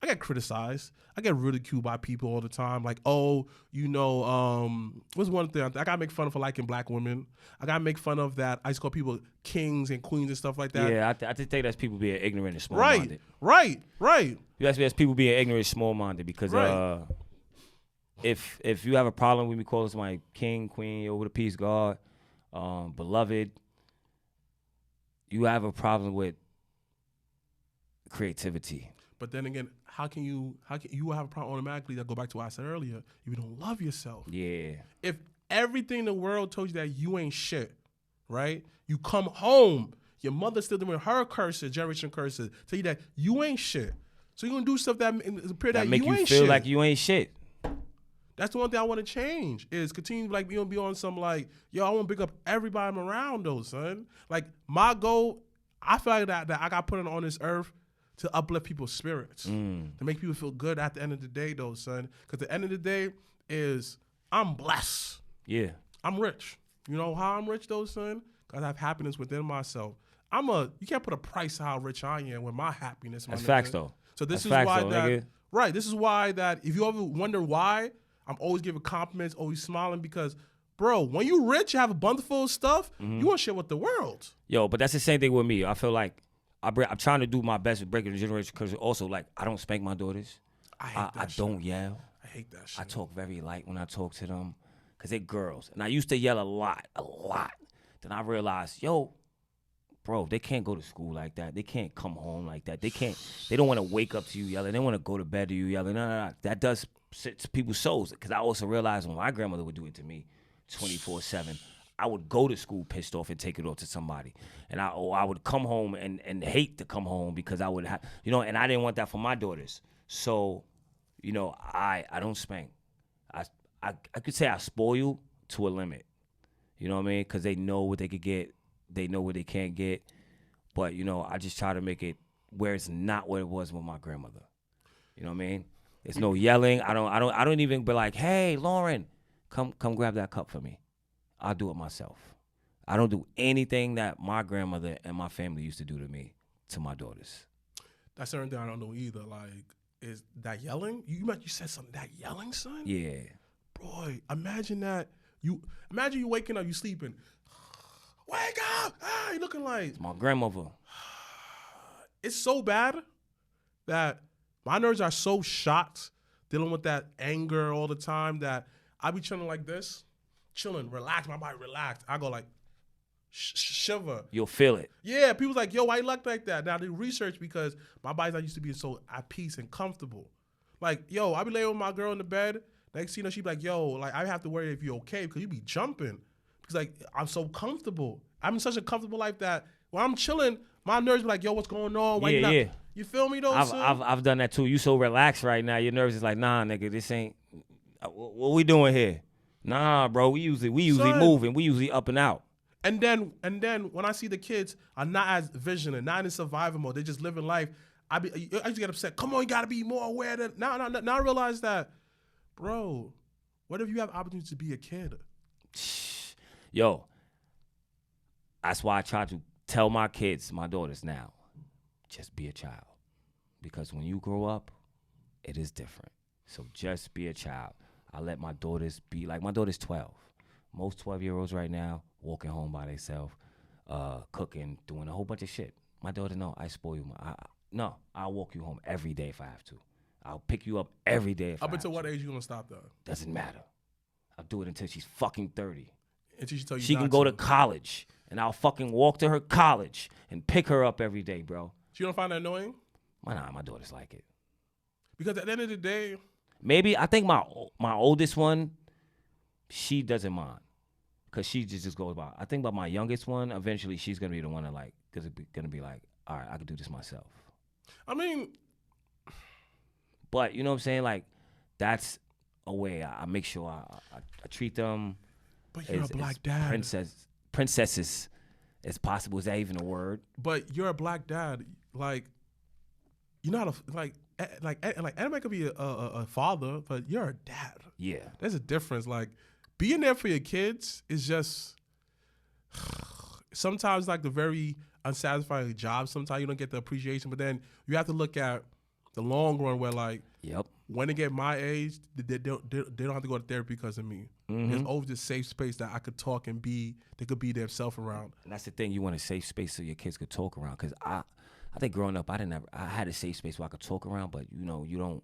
get criticized. I get ridiculed by people all the time. Like, oh, you know, what's one thing? I gotta make fun of for liking black women. I gotta make fun of that. I just call people kings and queens and stuff like that. Yeah, I just think that's people being ignorant and small-minded. Right. That's people being ignorant and small-minded because if you have a problem with me calling somebody king, queen, over the peace, God, beloved, you have a problem with creativity. But then again, how can you have a problem automatically that go back to what I said earlier? If you don't love yourself. Yeah. If everything in the world told you that you ain't shit, right? You come home, your mother's still doing her curses, generation curses, tell you that you ain't shit. So you're gonna do stuff that appear that make you ain't feel shit. like you ain't shit. That's the one thing I want to change is continue like you know be on some like yo I want to pick up everybody I'm around though son. Like my goal, I feel like that I got put on this earth to uplift people's spirits, to make people feel good at the end of the day, though, son. Because the end of the day is I'm blessed. Yeah. I'm rich. You know how I'm rich, though, son? Because I have happiness within myself. You can't put a price on how rich I am with my happiness. That's facts, though. So this That's is facts, why though, that, nigga. right, this is why that if you ever wonder why, I'm always giving compliments, always smiling because, bro, when you rich, you have a bundle full of stuff, you want to share with the world. Yo, but that's the same thing with me. I feel like I'm trying to do my best with breaking the generation because also, like, I don't spank my daughters. I don't yell. I hate that shit. I talk very light when I talk to them because they're girls. And I used to yell a lot. Then I realized, yo, bro, they can't go to school like that. They can't come home like that. They don't want to wake up to you yelling. They want to go to bed to you yelling. No. That does sit to people's souls because I also realized when my grandmother would do it to me 24/7, I would go to school pissed off and take it off to somebody. And I would come home and hate to come home because I would have, you know, and I didn't want that for my daughters. So, you know, I don't spank. I could say I spoil to a limit. You know what I mean? Because they know what they could get. They know what they can't get. But, you know, I just try to make it where it's not what it was with my grandmother. You know what I mean? There's no yelling. I don't even be like, hey, Lauren, come grab that cup for me. I'll do it myself. I don't do anything that my grandmother and my family used to do to me, to my daughters. That's certain thing I don't know either. Like, is that yelling? You said something, that yelling, son? Yeah. Boy, imagine that. Imagine you waking up, you sleeping. Wake up! Ah, you looking like. It's my grandmother. It's so bad that my nerves are so shot dealing with that anger all the time that I be chilling like this. Chilling, relax, my body relaxed. I go like, shiver. You'll feel it. Yeah, people's like, yo, why you look like that? Now, they research because my body's not used to being so at peace and comfortable. Like, yo, I be laying with my girl in the bed. Next thing you know, she be like, yo, like, I have to worry if you're okay because you be jumping. Because, like, I'm so comfortable. I'm in such a comfortable life that when I'm chilling, my nerves be like, yo, what's going on? Why you not? Yeah. You feel me, though, I've done that, too. You so relaxed right now. Your nerves is like, nah, nigga, this ain't, what we doing here? Nah, bro, we usually moving. We usually up and out. And then when I see the kids are not as vigilant, not in survival mode, they're just living life. I used to get upset. Come on, you gotta be more aware. Now I realize that, bro. What if you have opportunity to be a kid? Yo, that's why I try to tell my kids, my daughters now, just be a child, because when you grow up, it is different. So just be a child. I let my daughters be, like my daughter's 12. Most 12-year-olds right now walking home by themselves, cooking, doing a whole bunch of shit. My daughter, no, I spoil you. I'll walk you home every day if I have to. I'll pick you up every day if I have to. Up until what age you gonna stop though? Doesn't matter. I'll do it until she's fucking 30. Until she tell you she can go to college, and I'll fucking walk to her college and pick her up every day, bro. She don't find that annoying? Nah, my daughters like it. Because at the end of the day, maybe I think my oldest one, she doesn't mind, cause she just goes by. I think about my youngest one, eventually she's gonna be the one that like, gonna be like, all right, I can do this myself. I mean, but you know what I'm saying? Like, that's a way I make sure I treat them. But you're as, a black as dad. Princesses as possible. Is that even a word? But you're a black dad. Like, you're not anybody could be a father, but you're a dad. Yeah. There's a difference. Like, being there for your kids is just sometimes like the very unsatisfying job. Sometimes you don't get the appreciation, but then you have to look at the long run where like, yep. When they get my age, they don't have to go to therapy because of me. There's always this safe space that I could talk and they could be themselves around. And that's the thing, you want a safe space so your kids could talk around. Because I think growing up, I had a safe space where I could talk around, but you know, you don't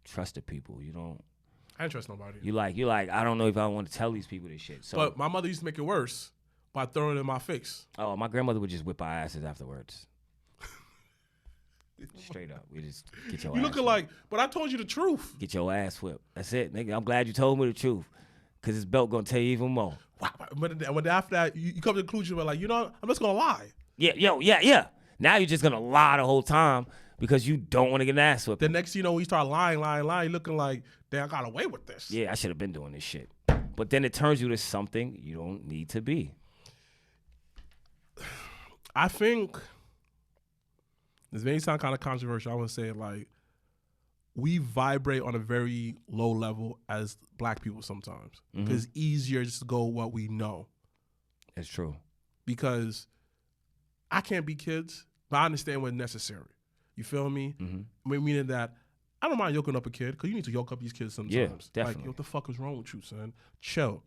trust the people. You don't. I didn't trust nobody. You like, I don't know if I want to tell these people this shit. So, but my mother used to make it worse by throwing it in my face. Oh, my grandmother would just whip our asses afterwards. Straight up. We just get your ass. You looking like, but I told you the truth. Get your ass whipped. That's it, nigga. I'm glad you told me the truth. Because this belt going to tell you even more. But after that, you come to the conclusion where like, you know, I'm just going to lie. Yeah. Now you're just going to lie the whole time because you don't want to get an ass whipped. The next, you know, when you start lying, you're looking like, damn, I got away with this. Yeah, I should have been doing this shit. But then it turns you to something you don't need to be. I think this may sound kind of controversial. I want to say like we vibrate on a very low level as black people sometimes because it's easier just to go what we know. It's true. Because I can't be kids, but I understand what's necessary. You feel me? Meaning that I don't mind yoking up a kid because you need to yoke up these kids sometimes. Yeah, definitely. Like, what the fuck is wrong with you, son? Chill.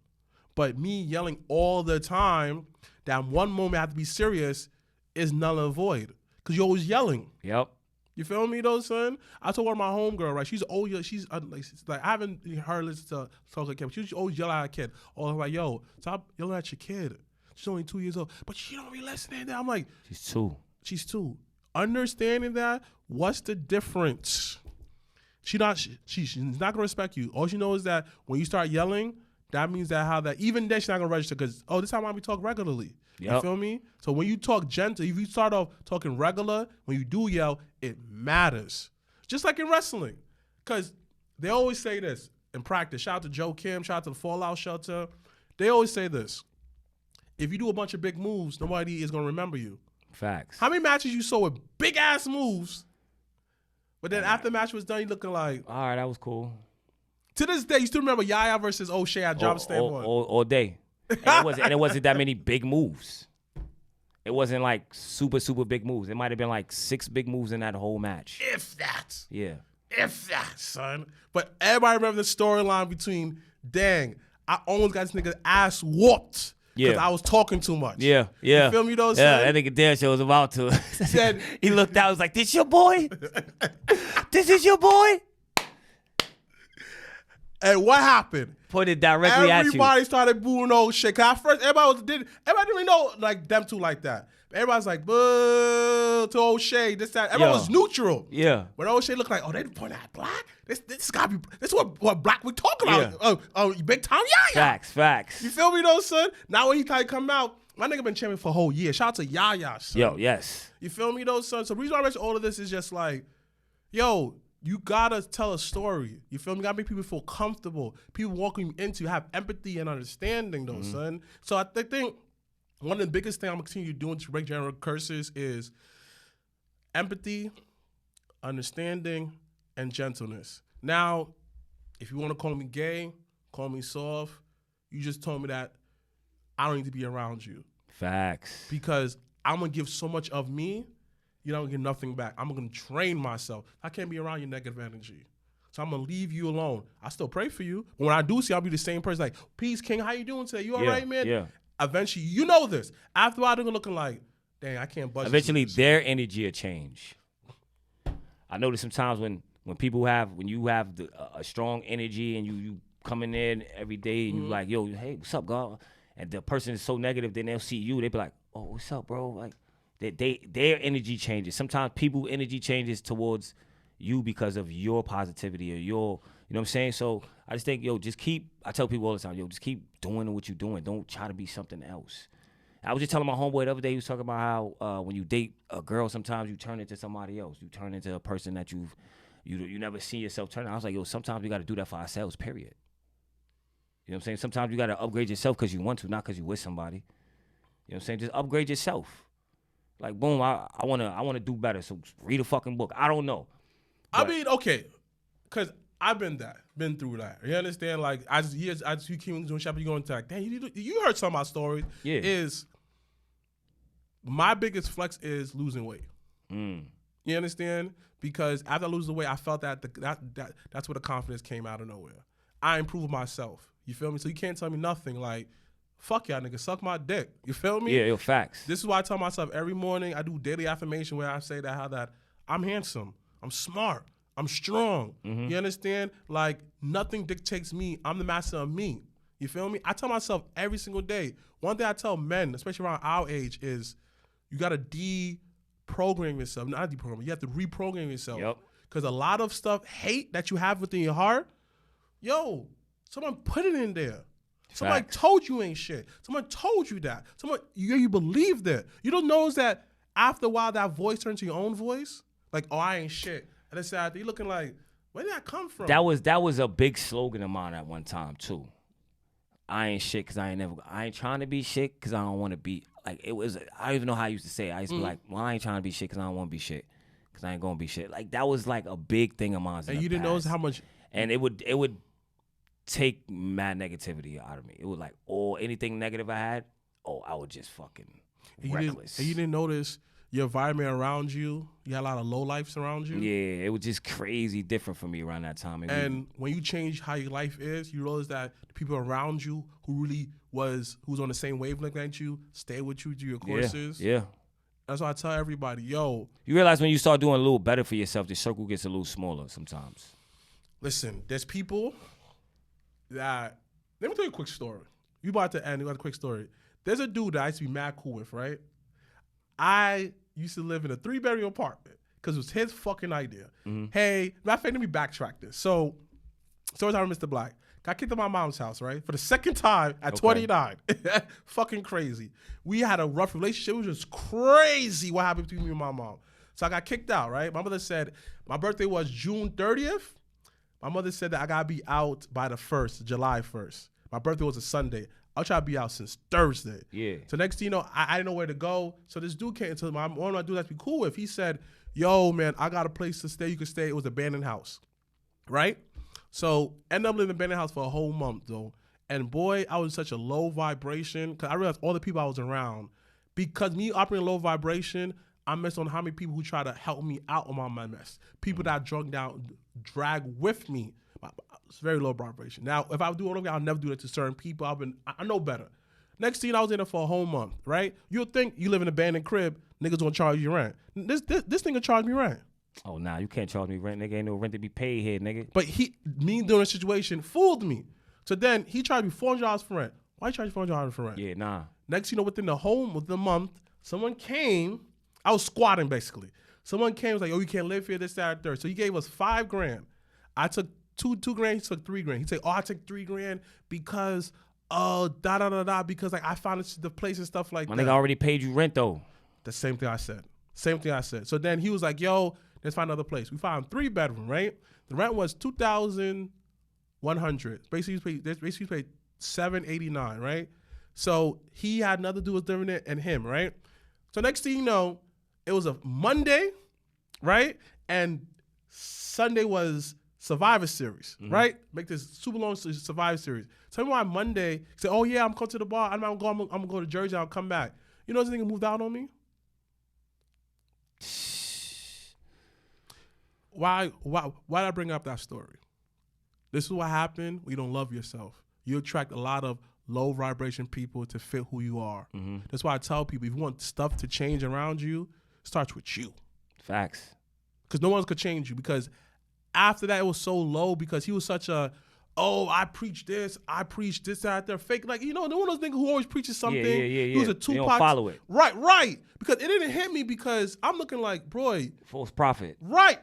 But me yelling all the time, that one moment I have to be serious is null and void. Because you're always yelling. Yep. You feel me though, son? I told one of my homegirl, right? She's old. She's like I haven't heard her listen to songs like that. She always yell at her kid. Oh, I'm like, yo, stop yelling at your kid. She's only 2 years old, but she don't be listening. I'm like, She's two. Understanding that, what's the difference? She's not gonna respect you. All she knows is that when you start yelling, that means that even then she's not gonna register because this time we talk regularly. Yep. You feel me? So when you talk gentle, if you start off talking regular, when you do yell, it matters. Just like in wrestling. Because they always say this in practice. Shout out to Joe Kim, shout out to the Fallout Shelter. They always say this. If you do a bunch of big moves, nobody is going to remember you. Facts. How many matches you saw with big-ass moves, but then after the match was done, you looking like... All right, that was cool. To this day, you still remember Yaya versus O'Shea at Job Stand 1? All day. And it wasn't that many big moves. It wasn't like super, super big moves. It might have been like 6 big moves in that whole match. If that. Yeah. If that, son. But everybody remember the storyline between, dang, I almost got this nigga's ass whooped because I was talking too much. Yeah. You feel me though, son? Yeah, that nigga Dash was about to. He looked out, was like, this your boy? This is your boy? And what happened? Pointed directly at you. Everybody started booing O'Shea. Cause at first everybody didn't really know like them two like that. Everybody's like, boo to O'Shea, this, that. Everyone was neutral. Yeah. When O'Shea looked like, they didn't point at black. This gotta be, this is what black we talking about. Big time Yaya. Facts. You feel me though, son? Now when he kind of come out, my nigga been champion for a whole year. Shout out to Yaya, son. Yo, yes. You feel me though, son? So the reason why I mention all of this is just like, yo, you gotta tell a story. You feel me? You gotta make people feel comfortable. People walking into have empathy and understanding though, son. So I think one of the biggest things I'm gonna continue doing to break general curses is empathy, understanding, and gentleness. Now, if you wanna call me gay, call me soft, you just told me that I don't need to be around you. Facts. Because I'm gonna give so much of me, you don't get nothing back. I'm gonna train myself. I can't be around your negative energy. So I'm gonna leave you alone. I still pray for you. But when I do see, I'll be the same person like, peace, King, how you doing today? You all right, man? Yeah. Eventually, you know this. After a while, they're looking like, dang, I can't budge. Eventually, their energy will change. I notice sometimes when you have a strong energy and you coming in every day and you like, yo, hey, what's up, God? And the person is so negative, then they'll see you. They be like, oh, what's up, bro? Like, their energy changes. Sometimes people's energy changes towards you because of your positivity or your, you know what I'm saying? So I just think, I tell people all the time, just keep doing what you're doing. Don't try to be something else. I was just telling my homeboy the other day, he was talking about how when you date a girl, sometimes you turn into somebody else. You turn into a person that you never see yourself turn. I was like, yo, sometimes we got to do that for ourselves, period. You know what I'm saying? Sometimes you got to upgrade yourself because you want to, not because you with somebody. You know what I'm saying? Just upgrade yourself. Like, boom, I wanna do better, so read a fucking book. I don't know. I mean, okay, because I've been through that. You understand? Like, I just you keep doing shopping, you going to like, dang, you heard some of my stories. Yeah. Is my biggest flex is losing weight. You understand? Because after I lose the weight, I felt that's where the confidence came out of nowhere. I improved myself. You feel me? So you can't tell me nothing like, fuck y'all niggas, suck my dick. You feel me? Yeah, facts. This is why I tell myself every morning, I do daily affirmation where I say that I'm handsome, I'm smart, I'm strong. You understand? Like, nothing dictates me. I'm the master of me. You feel me? I tell myself every single day. One thing I tell men, especially around our age, is you got to deprogram yourself. Not deprogram, you have to reprogram yourself. Yep. Because a lot of stuff, hate that you have within your heart, yo, someone put it in there. Somebody told you ain't shit. Someone told you that. You believe that. You don't notice that after a while that voice turns to your own voice? Like, oh, I ain't shit. And it's sad. You're looking like, where did that come from? That was a big slogan of mine at one time too. I ain't shit because I ain't trying to be shit because I don't want to be. Like, it was, I don't even know how I used to say it. I used to be like, well, I ain't trying to be shit because I don't want to be shit because I ain't going to be shit. Like, that was like a big thing of mine. And you didn't notice how much. And it would take mad negativity out of me. It was like, anything negative I had, I would just fucking reckless. And you didn't notice your environment around you. You had a lot of low lifes around you. Yeah, it was just crazy different for me around that time. When you change how your life is, you realize that the people around you who's on the same wavelength as you, stay with you, do your courses. Yeah. That's why I tell everybody, yo. You realize when you start doing a little better for yourself, the circle gets a little smaller sometimes. Listen, there's people that, let me tell you a quick story. You about to end, you got a quick story. There's a dude that I used to be mad cool with, right? I used to live in a 3-bedroom apartment because it was his fucking idea. Hey, matter of fact, let me backtrack this. So, story time with Mrblacc. Got kicked out of my mom's house, right? For the second time at 29. Fucking crazy. We had a rough relationship. It was just crazy what happened between me and my mom. So I got kicked out, right? My mother said, my birthday was June 30th. My mother said that I got to be out by the 1st, July 1st. My birthday was a Sunday. I'll try to be out since Thursday. Yeah. So next thing you know, I didn't know where to go. So this dude came to one of my dudes I'd be cool with. He said, yo, man, I got a place to stay. You can stay. It was an abandoned house, right? So ended up living in an abandoned house for a whole month, though. And boy, I was in such a low vibration because I realized all the people I was around, because me operating low vibration, I missed on how many people who try to help me out on my mess. People that drag with me. It's very low vibration. Now, if I do it, I'll never do that to certain people. I know better. Next thing I was in there for a whole month, right? You'll think you live in an abandoned crib, niggas gonna charge you rent. This nigga charged me rent. Oh, nah, you can't charge me rent, nigga. Ain't no rent to be paid here, nigga. But me doing a situation fooled me. So then he charged me $400 for rent. Why you charge $400 for rent? Yeah, nah. Next, within the month, someone came. I was squatting basically. Someone came, was like, "Oh, you can't live here, this, that, third." So he gave us $5,000. I took $2,000. He took $3,000. He said, "Oh, I took $3,000 because because like I found the place and stuff like that." My nigga already paid you rent though. The same thing I said. So then he was like, "Yo, let's find another place." We found 3-bedroom, right? The rent was $2,100. Basically, he paid $789, right? So he had another dude was living it and him, right? So next thing you know, it was a Monday, right? And Sunday was Survivor Series, right? Make this super long Survivor Series. Tell me why Monday, he said, "Oh yeah, I'm going to the bar. I'm gonna go to Jersey. I'll come back." You know this nigga moved out on me? Why did I bring up that story? This is what happened when you don't love yourself. You attract a lot of low vibration people to fit who you are. That's why I tell people, if you want stuff to change around you, it starts with you. Facts. Because no one could change you. Because after that, it was so low because he was such a, I preach this, that, they're fake. Like, one of those niggas who always preaches something. Yeah. He was a Tupac. You don't follow it. Right. Because it didn't hit me because I'm looking like, bro. False prophet. Right.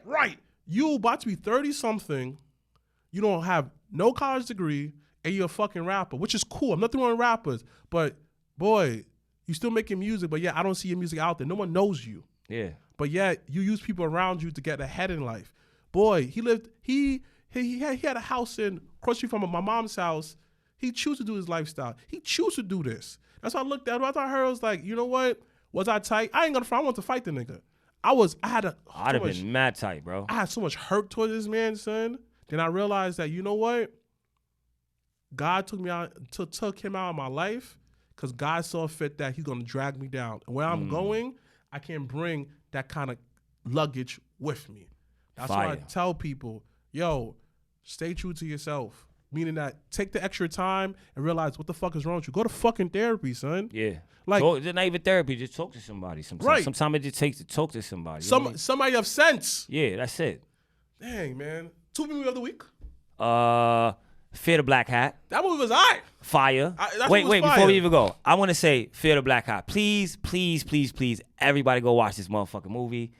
You about to be 30-something. You don't have no college degree, and you're a fucking rapper, which is cool. I'm nothing wrong with rappers. But, boy, You still making music, but yeah, I don't see your music out there. No one knows you. Yeah. But yet you use people around you to get ahead in life. Boy, he had a house in cross street from my mom's house. He chose to do his lifestyle. He chose to do this. That's why I looked at him. I thought I was like, you know what? Was I tight? I ain't gonna front. I want to fight the nigga. I'd have been mad tight, bro. I had so much hurt towards this man, son. Then I realized that, you know what? God took him out of my life because God saw fit that he's gonna drag me down. And where I'm going, I can't bring that kind of luggage with me. That's why I tell people, yo, stay true to yourself. Meaning that take the extra time and realize what the fuck is wrong with you. Go to fucking therapy, son. Yeah. Like, it's not even therapy. Just talk to somebody. Sometimes it just takes to talk to somebody. Somebody of sense. Yeah, that's it. Dang, man. Tubi movie of the week? Fear the Black Hat. That movie was alright. Fire. Wait, before we even go, I want to say Fear the Black Hat. Please, everybody go watch this motherfucking movie.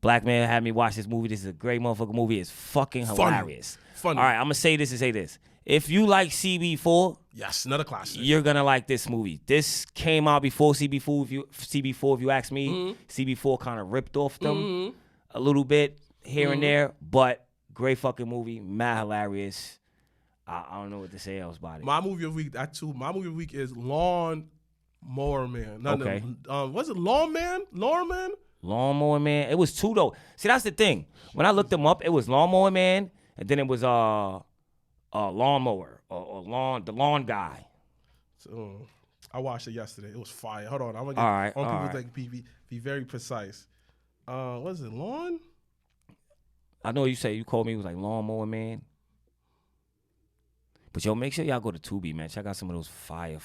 Black man had me watch this movie. This is a great motherfucking movie. It's fucking hilarious. Funny. All right, I'm going to say this and say this. If you like CB4, yes, another classic. You're going to like this movie. This came out before CB4, if you ask me. Mm-hmm. CB4 kind of ripped off them a little bit here and there, but great fucking movie, mad hilarious. I don't know what to say else about it. My movie of the week, my movie of the week is Lawn Mower Man. Okay. Was it Lawn Man? Lawnmower Man. It was two though. See, that's the thing. When I looked them up, it was Lawnmower Man, and then it was Lawnmower or the lawn guy. So I watched it yesterday. It was fire. Hold on, I'm gonna get all people right. like be very precise. What is it? Lawn? I know you called me. It was like Lawnmower Man. But yo, make sure y'all go to Tubi, man. Check out some of those fire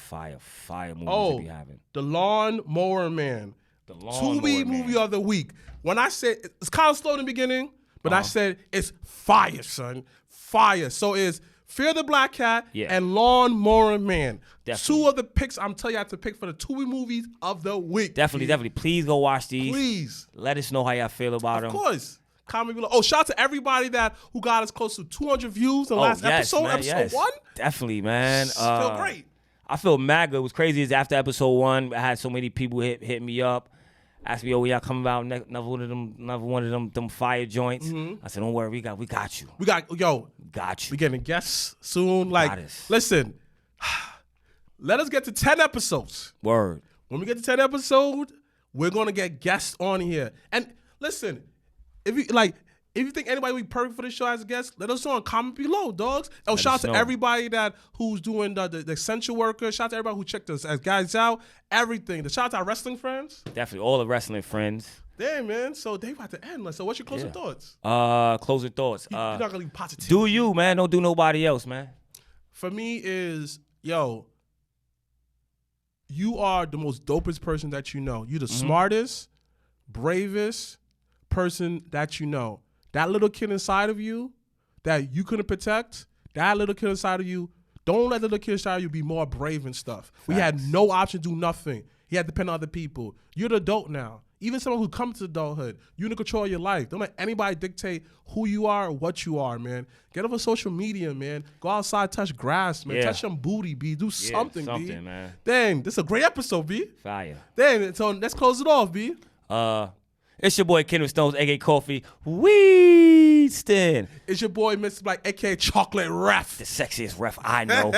movies they be having. The Lawn Mower Man. The Lawn Tubi movie of the week. When I said it's kind of slow in the beginning, but I said it's fire, son. Fire. So it's Fear the Black Cat and Lawn Mower Man. Definitely. 2 of the picks I'm telling you I have to pick for the Tubi movies of the week. Definitely. Please go watch these. Please. Let us know how y'all feel about them. Of course. Comment below. Oh, shout out to everybody who got us close to 200 views in the last episode, man, episode 1. Definitely, man. Feel great. I feel mad good. It was crazy is after episode 1, I had so many people hit me up, asked me, "Oh, y'all coming out another one of them fire joints?" I said, "Don't worry, we got you. We got you. We We getting guests soon. Like, listen, let us get to 10 episodes. Word. When we get to 10 episodes, we're gonna get guests on here. And listen, if you think anybody would be perfect for the show as a guest, let us know and comment below, dogs. Oh, shout out to everybody who's doing the essential workers. Shout out to everybody who checked us as guys out. Everything. Shout out to our wrestling friends. Definitely, all the wrestling friends. Damn, man. So they about to end. So what's your closing thoughts? Closing thoughts. You're not gonna leave positive. Do you, man? Don't do nobody else, man. For me is, you are the most dopest person that you know. You're the smartest, bravest person that you know. That little kid inside of you that you couldn't protect, that little kid inside of you, don't let the little kid inside of you be more brave and stuff. We had no option to do nothing. He had to depend on other people. You're the adult now. Even someone who comes to adulthood, you're in control of your life. Don't let anybody dictate who you are or what you are, man. Get off of social media, man. Go outside, touch grass, man. Touch some booty, B. Do something, B. Man. Dang, this is a great episode, B. Fire. Dang, so let's close it off, B. It's your boy Kendrick Stones, aka Kofi. Weedston. It's your boy Mr. Black, aka Chocolate Ref. The sexiest ref I know.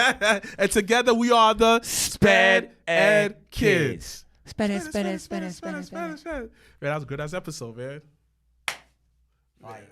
And together we are the Sped Ed Kids. Sped Ed. Man, that was a good ass episode, man. Fire.